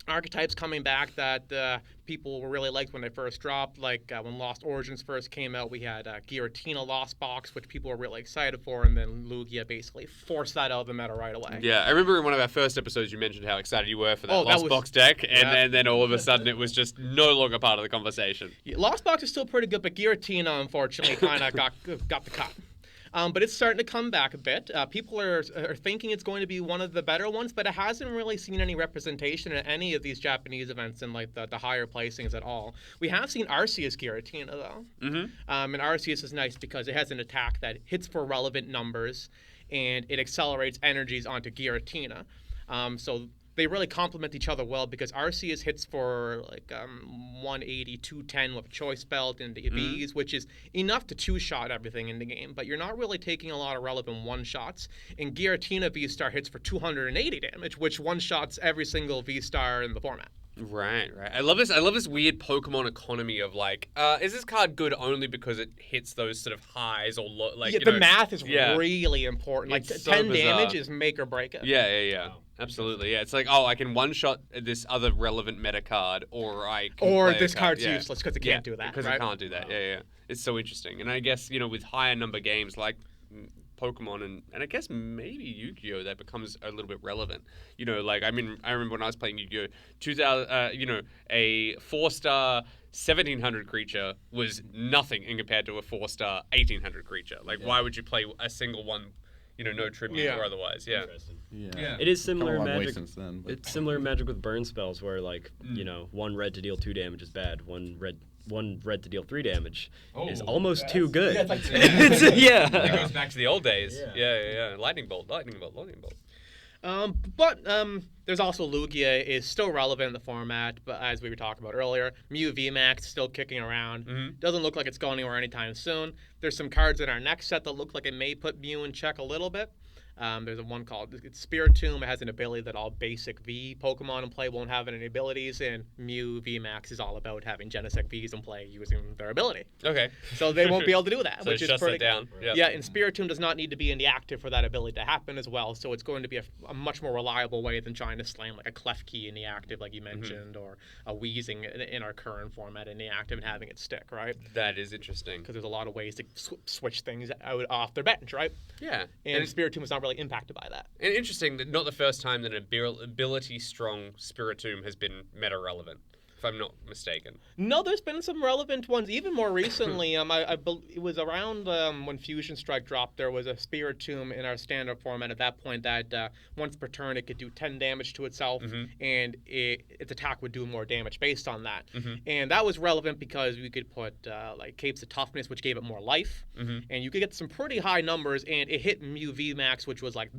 archetypes coming back that people really liked when they first dropped. Like when Lost Origins first came out, we had Giratina Lost Box, which people were really excited for, and then Lugia basically forced that out of the meta right away. Yeah, I remember in one of our first episodes you mentioned how excited you were for that Oh, that Lost was- Box deck, and yeah. then all of a sudden it was just no longer part of the conversation. Yeah, Lost Box is still pretty good, but Giratina unfortunately kind of got the cut. But it's starting to come back a bit. People are thinking it's going to be one of the better ones, but it hasn't really seen any representation at any of these Japanese events in like the higher placings at all. We have seen Arceus Giratina though, and Arceus is nice because it has an attack that hits for relevant numbers, and it accelerates energies onto Giratina. So they really complement each other well because Arceus hits for like 180, 210 with Choice Belt and the V's, which is enough to 2-shot everything in the game, but you're not really taking a lot of relevant 1-shots. And Giratina V-Star hits for 280 damage, which 1-shots every single V-Star in the format. Right. I love this weird Pokemon economy of like, is this card good only because it hits those sort of highs or low? Like, Yeah, you the know, math is yeah. really important. Like It's so 10 bizarre. damage is make or break it. Yeah. Absolutely. Yeah, it's like, oh, I can one-shot this other relevant meta card, or I can Or play a this card. card's useless because it Yeah, can't do that. because right? it can't do that. Yeah. It's so interesting. And I guess, with higher number games like Pokemon and I guess maybe Yu-Gi-Oh, that becomes a little bit relevant. Like I remember when I was playing Yu-Gi-Oh, 2000, a 4-star 1700 creature was nothing in compared to a 4-star 1800 creature. Like, why would you play a single one? No tribute or otherwise. Yeah. Yeah. It is similar Come a long way magic. since then, but- It's similar magic with burn spells, where like 1 red to deal 2 damage is bad. One red to deal 3 damage is almost too good. Yeah, it's like It goes back to the old days. Yeah. Lightning bolt. But there's also Lugia is still relevant in the format, but as we were talking about earlier, Mew VMAX still kicking around. Doesn't look like it's going anywhere anytime soon. There's some cards in our next set that look like it may put Mew in check a little bit. There's a one called Spiritomb. It has an ability that all basic V Pokemon in play won't have any abilities, and Mew VMAX is all about having Genesect Vs in play using their ability. Okay. So they won't be able to do that, So which it is shuts pretty that down. Yeah. Yeah, and Spiritomb does not need to be in the active for that ability to happen as well, so it's going to be a much more reliable way than trying to slam like a Klefki in the active, like you mentioned, or a Weezing in our current format in the active and having it stick, right? That is interesting. Because there's a lot of ways to switch things out off their bench, right? Yeah. And Spiritomb is not really impacted by that. And interesting that not the first time that an ability-strong Spiritomb has been meta-relevant, if I'm not mistaken. No, there's been some relevant ones. Even more recently, it was around when Fusion Strike dropped, there was a Spiritomb in our standard format at that point that once per turn it could do 10 damage to itself, and its attack would do more damage based on that. And that was relevant because we could put like Capes of Toughness, which gave it more life, and you could get some pretty high numbers, and it hit Mew VMAX, which was like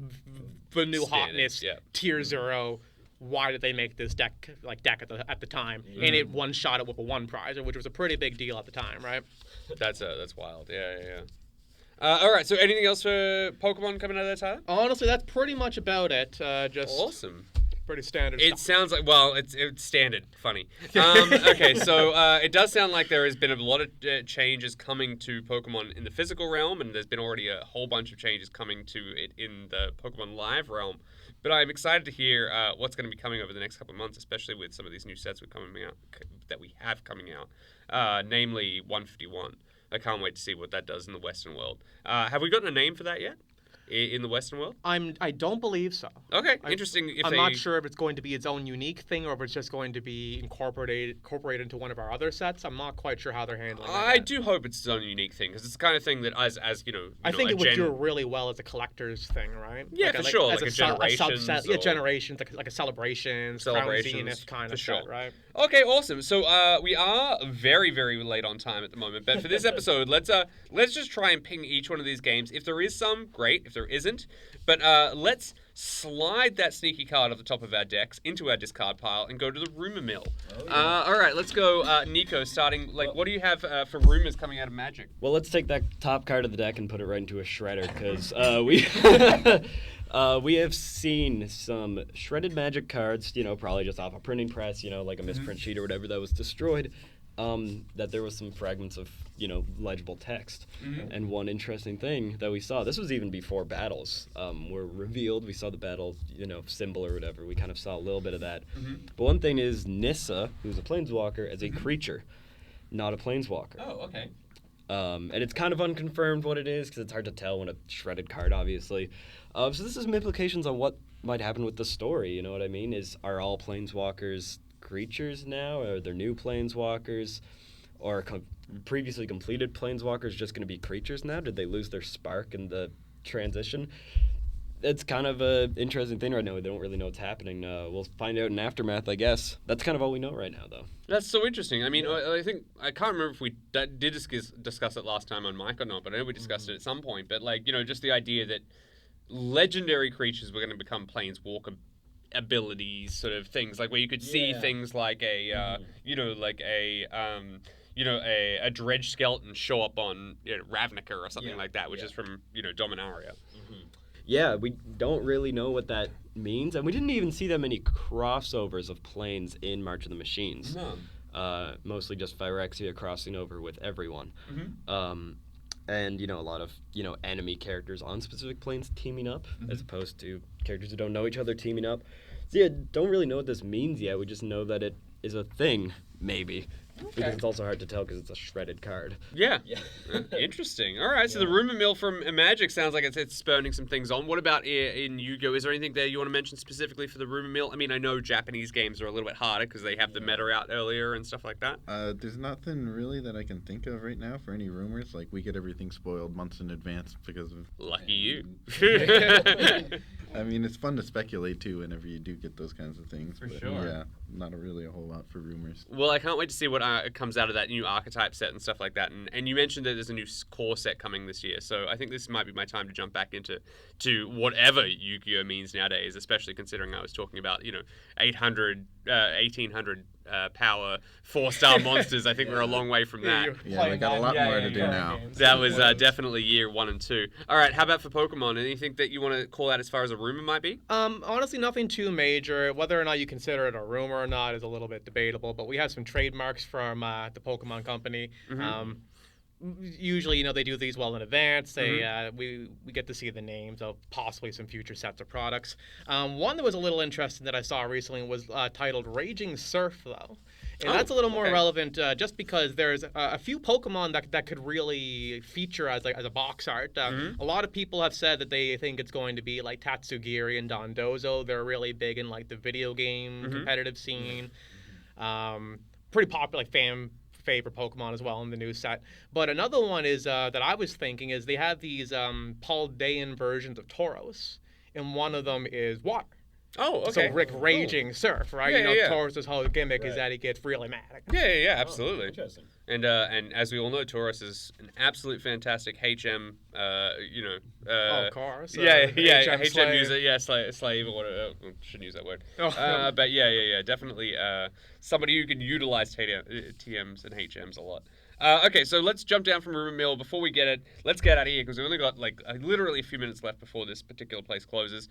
the new Standard, hotness, yeah. tier 0. Why did they make this deck at the time? And it one-shot it with a 1 prize, which was a pretty big deal at the time, right? That's wild. Yeah. All right. So anything else for Pokemon coming out of that, Tyler? Honestly, that's pretty much about it. Just Awesome. Pretty standard It stuff. sounds like, well, it's standard. Funny. Okay, so it does sound like there has been a lot of changes coming to Pokemon in the physical realm, and there's been already a whole bunch of changes coming to it in the Pokemon Live realm. But I'm excited to hear what's going to be coming over the next couple of months, especially with some of these new sets that we have coming out, namely 151. I can't wait to see what that does in the Western world. Have we gotten a name for that yet? In the Western world? I don't believe so. Okay, interesting. I'm not sure if it's going to be its own unique thing or if it's just going to be incorporated into one of our other sets. I'm not quite sure how they're handling it. I do hope it's its own unique thing because it's the kind of thing that, as you know, I think it would do really well as a collector's thing, right? Yeah, for sure. Like a generations. Yeah, generations, like a celebrations, Crown Zenith kind of set, right? Okay, awesome. So we are very, very late on time at the moment, but for this episode, let's just try and ping each one of these games. If there is some, great. If there isn't, but let's slide that sneaky card off the top of our decks into our discard pile and go to the rumor mill. All right, let's go, Nico. Starting, what do you have for rumors coming out of Magic? Well, let's take that top card of the deck and put it right into a shredder, because we have seen some shredded Magic cards, probably just off a printing press, like a misprint sheet or whatever that was destroyed. That there was some fragments of, legible text. And one interesting thing that we saw, this was even before battles were revealed. We saw the battle, symbol or whatever. We kind of saw a little bit of that. But one thing is Nissa, who's a planeswalker, as a creature, not a planeswalker. Oh, okay. And it's kind of unconfirmed what it is, because it's hard to tell when a shredded card, obviously. So this is some implications on what might happen with the story, you know what I mean? Are all planeswalkers creatures now? Are there new planeswalkers? Or previously completed planeswalkers just going to be creatures now? Did they lose their spark in the transition? It's kind of an interesting thing right now. We don't really know what's happening. We'll find out in Aftermath, I guess. That's kind of all we know right now, though. That's so interesting. I mean, I think, I can't remember if we did discuss it last time on mic or not, but I know we discussed it at some point. But, just the idea that legendary creatures were going to become planeswalker abilities, sort of things, like where you could see things like a dredge skeleton show up on Ravnica or something like that, which is from Dominaria. Yeah, we don't really know what that means, and we didn't even see that many crossovers of planes in March of the Machines. No. Mostly just Phyrexia crossing over with everyone. And, a lot of, enemy characters on specific planes teaming up, as opposed to characters who don't know each other teaming up. So, yeah, don't really know what this means yet. We just know that it is a thing, maybe. Because it's also hard to tell because it's a shredded card. Yeah. Interesting. All right, so the rumor mill from Magic sounds like it's spurning some things on. What about in Yu-Gi-Oh? Is there anything there you want to mention specifically for the rumor mill? I mean, I know Japanese games are a little bit harder because they have the meta out earlier and stuff like that. There's nothing really that I can think of right now for any rumors. Like, we get everything spoiled months in advance because of... Lucky you. I mean, it's fun to speculate, too, whenever you do get those kinds of things. For sure. Yeah, not really a whole lot for rumors. Well, I can't wait to see what comes out of that new archetype set and stuff like that. And you mentioned that there's a new core set coming this year, so I think this might be my time to jump back into whatever Yu-Gi-Oh means nowadays, especially considering I was talking about 800, 1800 power 4-star monsters. I think we're a long way from that. Yeah, we got a lot more to do now. That was definitely year 1 and 2. All right, how about for Pokemon? Anything that you want to call out as far as a rumor might be? Honestly, nothing too major. Whether or not you consider it a rumor or not is a little bit debatable, but we have some trademarks from the Pokemon Company. Usually, they do these well in advance. They we get to see the names of possibly some future sets of products. One that was a little interesting that I saw recently was titled Raging Surf, though. And that's a little more relevant just because there's a few Pokemon that could really feature as a box art. A lot of people have said that they think it's going to be like Tatsugiri and Dondozo. They're really big in the video game competitive scene. Pretty popular, fan favorite Pokemon as well in the new set. But another one is that I was thinking is they have these Paldean versions of Tauros, and one of them is water. Oh, okay. So Raging Surf, right? Tauros' whole gimmick is that he gets really mad. Yeah, absolutely. Interesting. And as we all know, Tauros is an absolute fantastic HM. Of course. HM user, slave or whatever. Shouldn't use that word. But definitely somebody who can utilize TMs and HMs a lot. Okay, so let's jump down from rumor mill. Before we get it, let's get out of here because we've only got like literally a few minutes left before this particular place closes.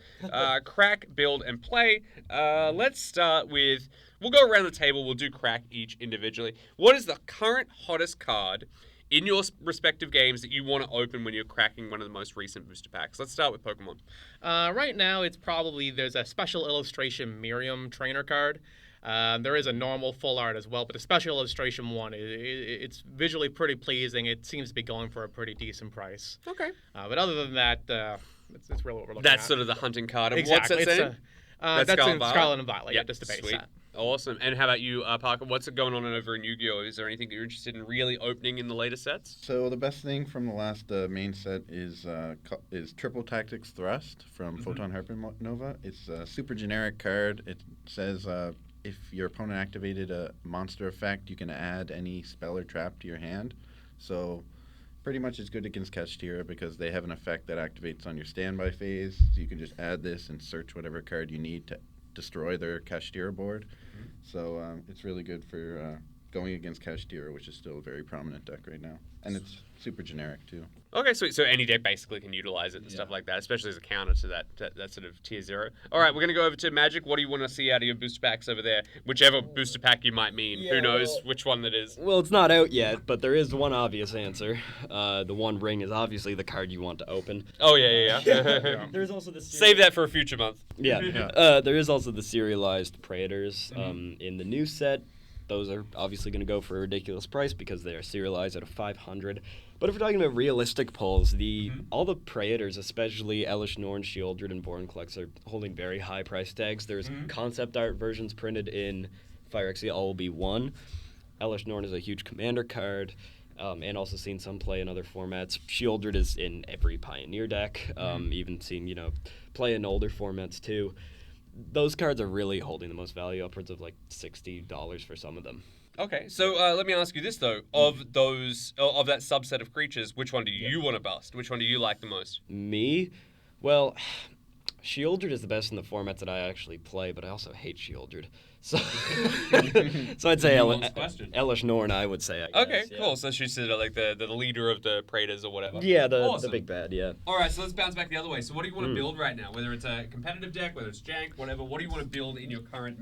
Crack, build, and play. Let's start with. We'll go around the table. We'll do crack each individually. What is the current hottest card in your respective games that you want to open when you're cracking one of the most recent booster packs? Let's start with Pokemon. Right now, it's probably there's a special illustration Miriam trainer card. There is a normal full art as well, but the special illustration one, it's visually pretty pleasing. It seems to be going for a pretty decent price. Okay. But other than that, it's really what we're looking That's at. sort of the hunting card. And Exactly. what's that saying? That's Scarlet in and Violet? Scarlet and Violet. Yep, Yeah, just the base sweet. set. Awesome. And how about you, Parker? What's going on over in Yu-Gi-Oh? Is there anything that you're interested in really opening in the later sets? So the best thing from the last main set is Triple Tactics Thrust from Photon Hypernova. It's a super generic card. It says if your opponent activated a monster effect, you can add any spell or trap to your hand. So pretty much it's good against Kashtira because they have an effect that activates on your standby phase. So you can just add this and search whatever card you need to destroy their Kashtira board. So it's really good for going against Kashtira, which is still a very prominent deck right now. And it's super generic, too. Okay, sweet. So any deck basically can utilize it and stuff like that, especially as a counter to that sort of tier 0. All right, we're going to go over to Magic. What do you want to see out of your booster packs over there? Whichever booster pack you might mean. Yeah, Who knows well- which one that is? Well, it's not out yet, but there is one obvious answer. The One Ring is obviously the card you want to open. Oh, yeah. There's also the Save that for a future month. Yeah. There is also the serialized Praetors in the new set. Those are obviously going to go for a ridiculous price because they are serialized at a 500. But if we're talking about realistic pulls, all the Praetors, especially Elish Norn, Sheoldred, and Vorinclex, are holding very high price tags. There's concept art versions printed in Phyrexia, all will be one. Elish Norn is a huge commander card, and also seen some play in other formats. Sheoldred is in every Pioneer deck, even seen, play in older formats too. Those cards are really holding the most value, upwards of like $60 for some of them. Okay, so let me ask you this, though. Of that subset of creatures, which one do you want to bust? Which one do you like the most? Me? Well, Sheoldred is the best in the formats that I actually play, but I also hate Sheoldred. So, so I'd say Nuanced question. Elish Norn, I would say. I guess, Okay, yeah. cool. So she's sort of like the leader of the Praetors or whatever. Yeah, the Awesome. big bad, yeah. All right, so let's bounce back the other way. So what do you want to build right now? Whether it's a competitive deck, whether it's jank, whatever, what do you want to build in your current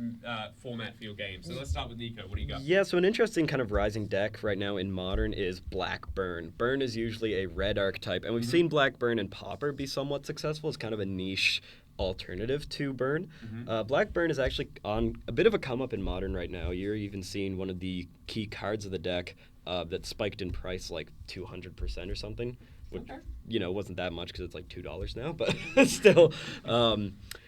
format for your game? So let's start with Nico. What do you got? Yeah, so an interesting kind of rising deck right now in Modern is Black Burn. Burn is usually a red archetype, and we've seen Black Burn and Pauper be somewhat successful. It's kind of a niche alternative to Burn. Black Burn is actually on a bit of a come up in Modern right now. You're even seeing one of the key cards of the deck that spiked in price like 200% or something, which wasn't that much because it's like $2 now, but still,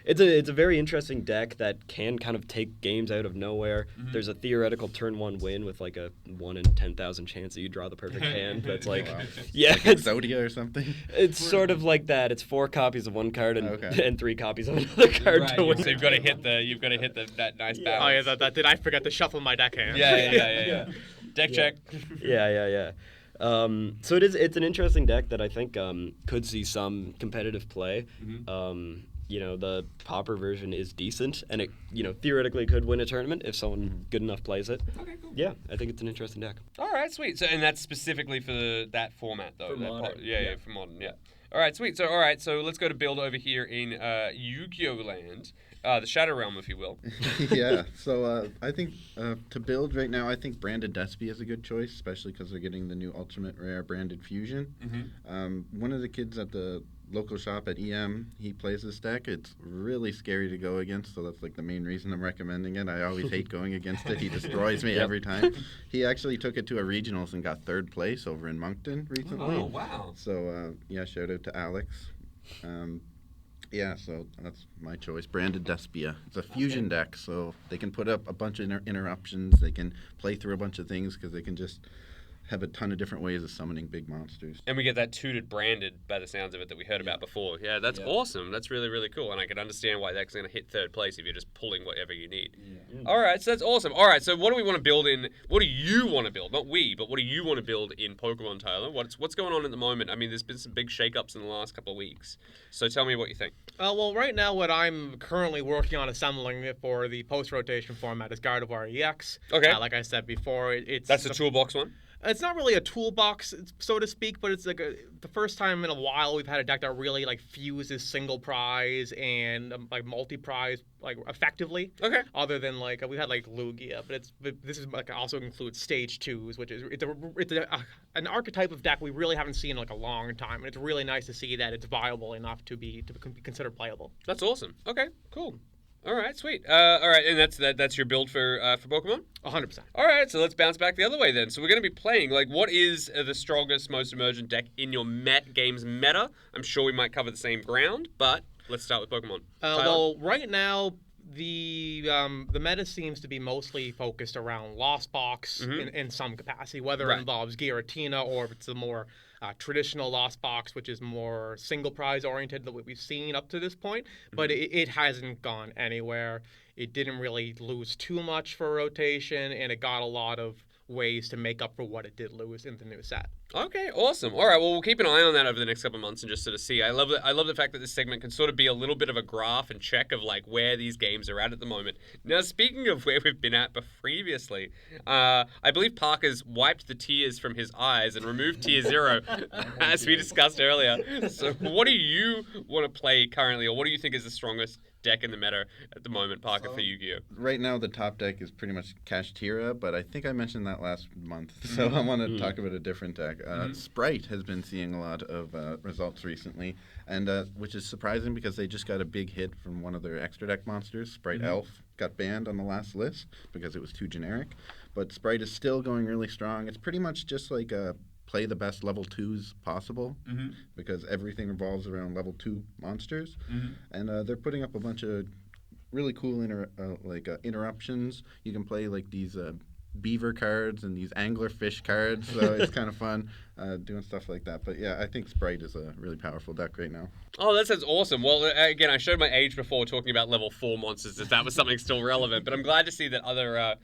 it's a very interesting deck that can kind of take games out of nowhere. There's a theoretical turn 1 win with like a 1 in 10,000 chance that you draw the perfect hand. That's like, yeah, it's Exodia or something? It's sort of like that. It's 4 copies of one card and 3 copies of another card to win. So you've got to hit that nice balance. Oh yeah, that did I forget to shuffle my deck hand? Yeah. Deck check. Yeah. So it's an interesting deck that I think could see some competitive play. The Pauper version is decent, and it theoretically could win a tournament if someone good enough plays it. Okay, cool. Yeah, I think it's an interesting deck. All right, sweet. So, and that's specifically for that format, though. For Modern. Yeah, for Modern. Yeah. All right, sweet. So, so let's go to build over here in Yu-Gi-Oh land, the Shadow Realm, if you will. Yeah. So I think to build right now, I think Branded Despia is a good choice, especially because they're getting the new Ultimate Rare Branded Fusion. One of the kids at the local shop at EM, he plays this deck. It's really scary to go against, so that's like the main reason I'm recommending it. I always hate going against it. He destroys me every time. He actually took it to a regionals and got 3rd place over in Moncton recently. Oh, wow. So shout out to Alex. So that's my choice. Branded Despia. It's a fusion deck, so they can put up a bunch of interruptions. They can play through a bunch of things because they can just have a ton of different ways of summoning big monsters. And we get that tooted branded by the sounds of it that we heard about before. Yeah, that's awesome. That's really, really cool. And I can understand why that's going to hit 3rd place if you're just pulling whatever you need. All right, so that's awesome. All right, so what do we want to build in? What do you want to build? Not we, but what do you want to build in Pokemon, Tyler? What's going on at the moment? I mean, there's been some big shakeups in the last couple of weeks. So tell me what you think. Well, right now what I'm currently working on assembling for the post-rotation format is Gardevoir EX. Okay. Like I said before, it's... That's the toolbox one? It's not really a toolbox, so to speak, but it's like the first time in a while we've had a deck that really like fuses single prize and like multi-prize like effectively. Okay. Other than like we had like Lugia, but this is like also includes stage 2s, which is an archetype of deck we really haven't seen in like a long time, and it's really nice to see that it's viable enough to be considered playable. That's awesome. Okay, cool. All right, sweet. All right, and that's your build for Pokemon? 100%. All right, so let's bounce back the other way then. So we're going to be playing, like, what is the strongest, most emergent deck in your game's meta? I'm sure we might cover the same ground, but let's start with Pokemon. Well, right now, the meta seems to be mostly focused around Lost Box in some capacity, whether it involves Giratina or if it's a more traditional Lost Box, which is more single prize oriented than what we've seen up to this point. But it hasn't gone anywhere. It didn't really lose too much for rotation, and it got a lot of ways to make up for what it did lose in the new set. Okay, awesome. All right, well, we'll keep an eye on that over the next couple of months and just sort of see. I love the fact that this segment can sort of be a little bit of a graph and check of like where these games are at the moment. Now, speaking of where we've been at previously, I believe Parker's wiped the tears from his eyes and removed Tier 0, as we discussed earlier. So what do you want to play currently, or what do you think is the strongest deck in the meta at the moment, Parker, for Yu-Gi-Oh? Right now, the top deck is pretty much Kashtira, but I think I mentioned that last month, so I want to talk about a different deck. Sprite has been seeing a lot of results recently, and which is surprising because they just got a big hit from one of their extra deck monsters. Sprite Elf got banned on the last list because it was too generic, but Sprite is still going really strong. It's pretty much just like play the best level 2s possible because everything revolves around level 2 monsters, and they're putting up a bunch of really cool interruptions. You can play like these beaver cards and these anglerfish cards, so it's kind of fun doing stuff like that. But yeah, I think Sprite is a really powerful deck right now. Oh, that sounds awesome. Well, again, I showed my age before talking about level 4 monsters, if that was something still relevant, but I'm glad to see that other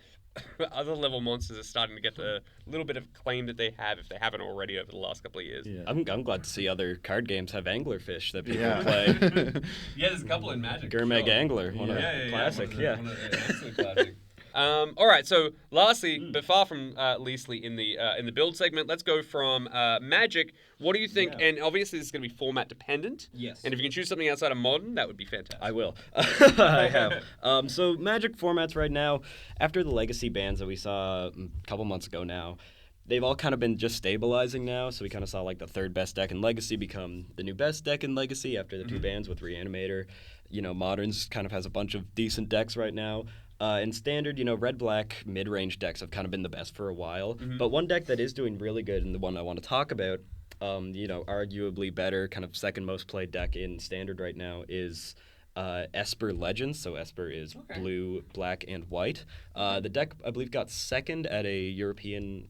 level monsters are starting to get a little bit of claim that they have, if they haven't already, over the last couple of years. Yeah. I'm glad to see other card games have anglerfish that people play. Yeah, there's a couple in Magic. Gurmag Angler, classic. Excellent classic. All right, so lastly, but far from leastly in the build segment, let's go from Magic. What do you think? Yeah. And obviously, this is going to be format dependent. Yes. And if you can choose something outside of Modern, that would be fantastic. I will. I have. So Magic formats right now, after the Legacy bans that we saw a couple months ago now, they've all kind of been just stabilizing now. So we kind of saw like the third best deck in Legacy become the new best deck in Legacy after the two bans with Reanimator. You know, Modern's kind of has a bunch of decent decks right now. In Standard, red-black mid-range decks have kind of been the best for a while. But one deck that is doing really good, and the one I want to talk about, arguably better, kind of second most played deck in Standard right now is Esper Legends. So Esper is blue, black, and white. The deck, I believe, got second at a European,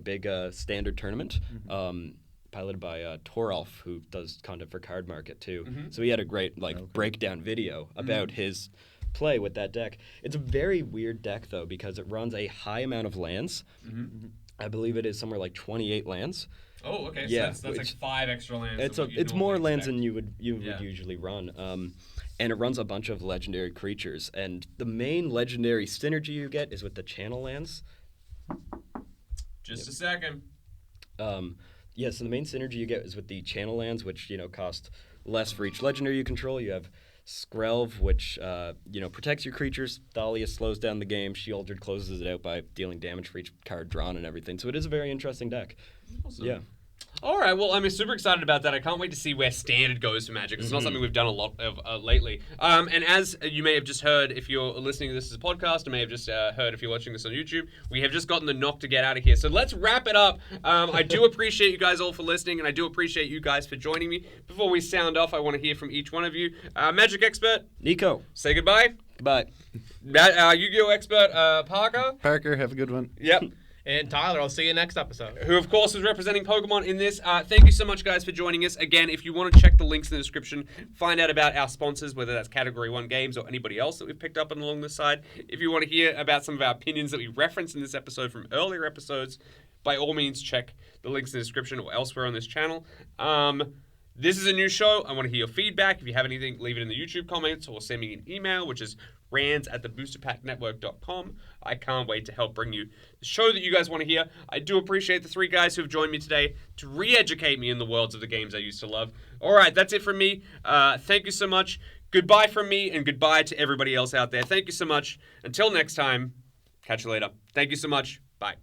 big Standard tournament. Piloted by Toralf, who does content for Card Market too. So he had a great breakdown video about his play with that deck. It's a very weird deck though because it runs a high amount of lands. I believe it is somewhere like 28 lands. Oh, okay. Yeah, so that's like 5 extra lands. It's more lands than you would usually run. And it runs a bunch of legendary creatures. And the main legendary synergy you get is with the channel lands. Just a second. So the main synergy you get is with the channel lands, which cost less for each legendary you control. You have Skrelv, which protects your creatures. Thalia slows down the game. Shieldred closes it out by dealing damage for each card drawn and everything. So it is a very interesting deck. Awesome. Yeah. All right, well, I'm super excited about that. I can't wait to see where Standard goes for Magic. It's not something we've done a lot of lately. And as you may have just heard, if you're listening to this as a podcast, or may have just heard if you're watching this on YouTube, we have just gotten the knock to get out of here. So let's wrap it up. I do appreciate you guys all for listening, and I do appreciate you guys for joining me. Before we sound off, I want to hear from each one of you. Magic expert, Nico. Say goodbye. Goodbye. Yu-Gi-Oh expert, Parker. Parker, have a good one. Yep. And Tyler, I'll see you next episode. Who, of course, is representing Pokemon in this. Thank you so much, guys, for joining us. Again, if you want to check the links in the description, find out about our sponsors, whether that's Category 1 Games or anybody else that we've picked up along this side. If you want to hear about some of our opinions that we referenced in this episode from earlier episodes, by all means, check the links in the description or elsewhere on this channel. This is a new show. I want to hear your feedback. If you have anything, leave it in the YouTube comments or send me an email, which is rands@theboosterpacknetwork.com. I can't wait to help bring you the show that you guys want to hear. I do appreciate the 3 guys who have joined me today to re-educate me in the worlds of the games I used to love. All right, that's it from me. Thank you so much. Goodbye from me, and goodbye to everybody else out there. Thank you so much. Until next time, catch you later. Thank you so much. Bye.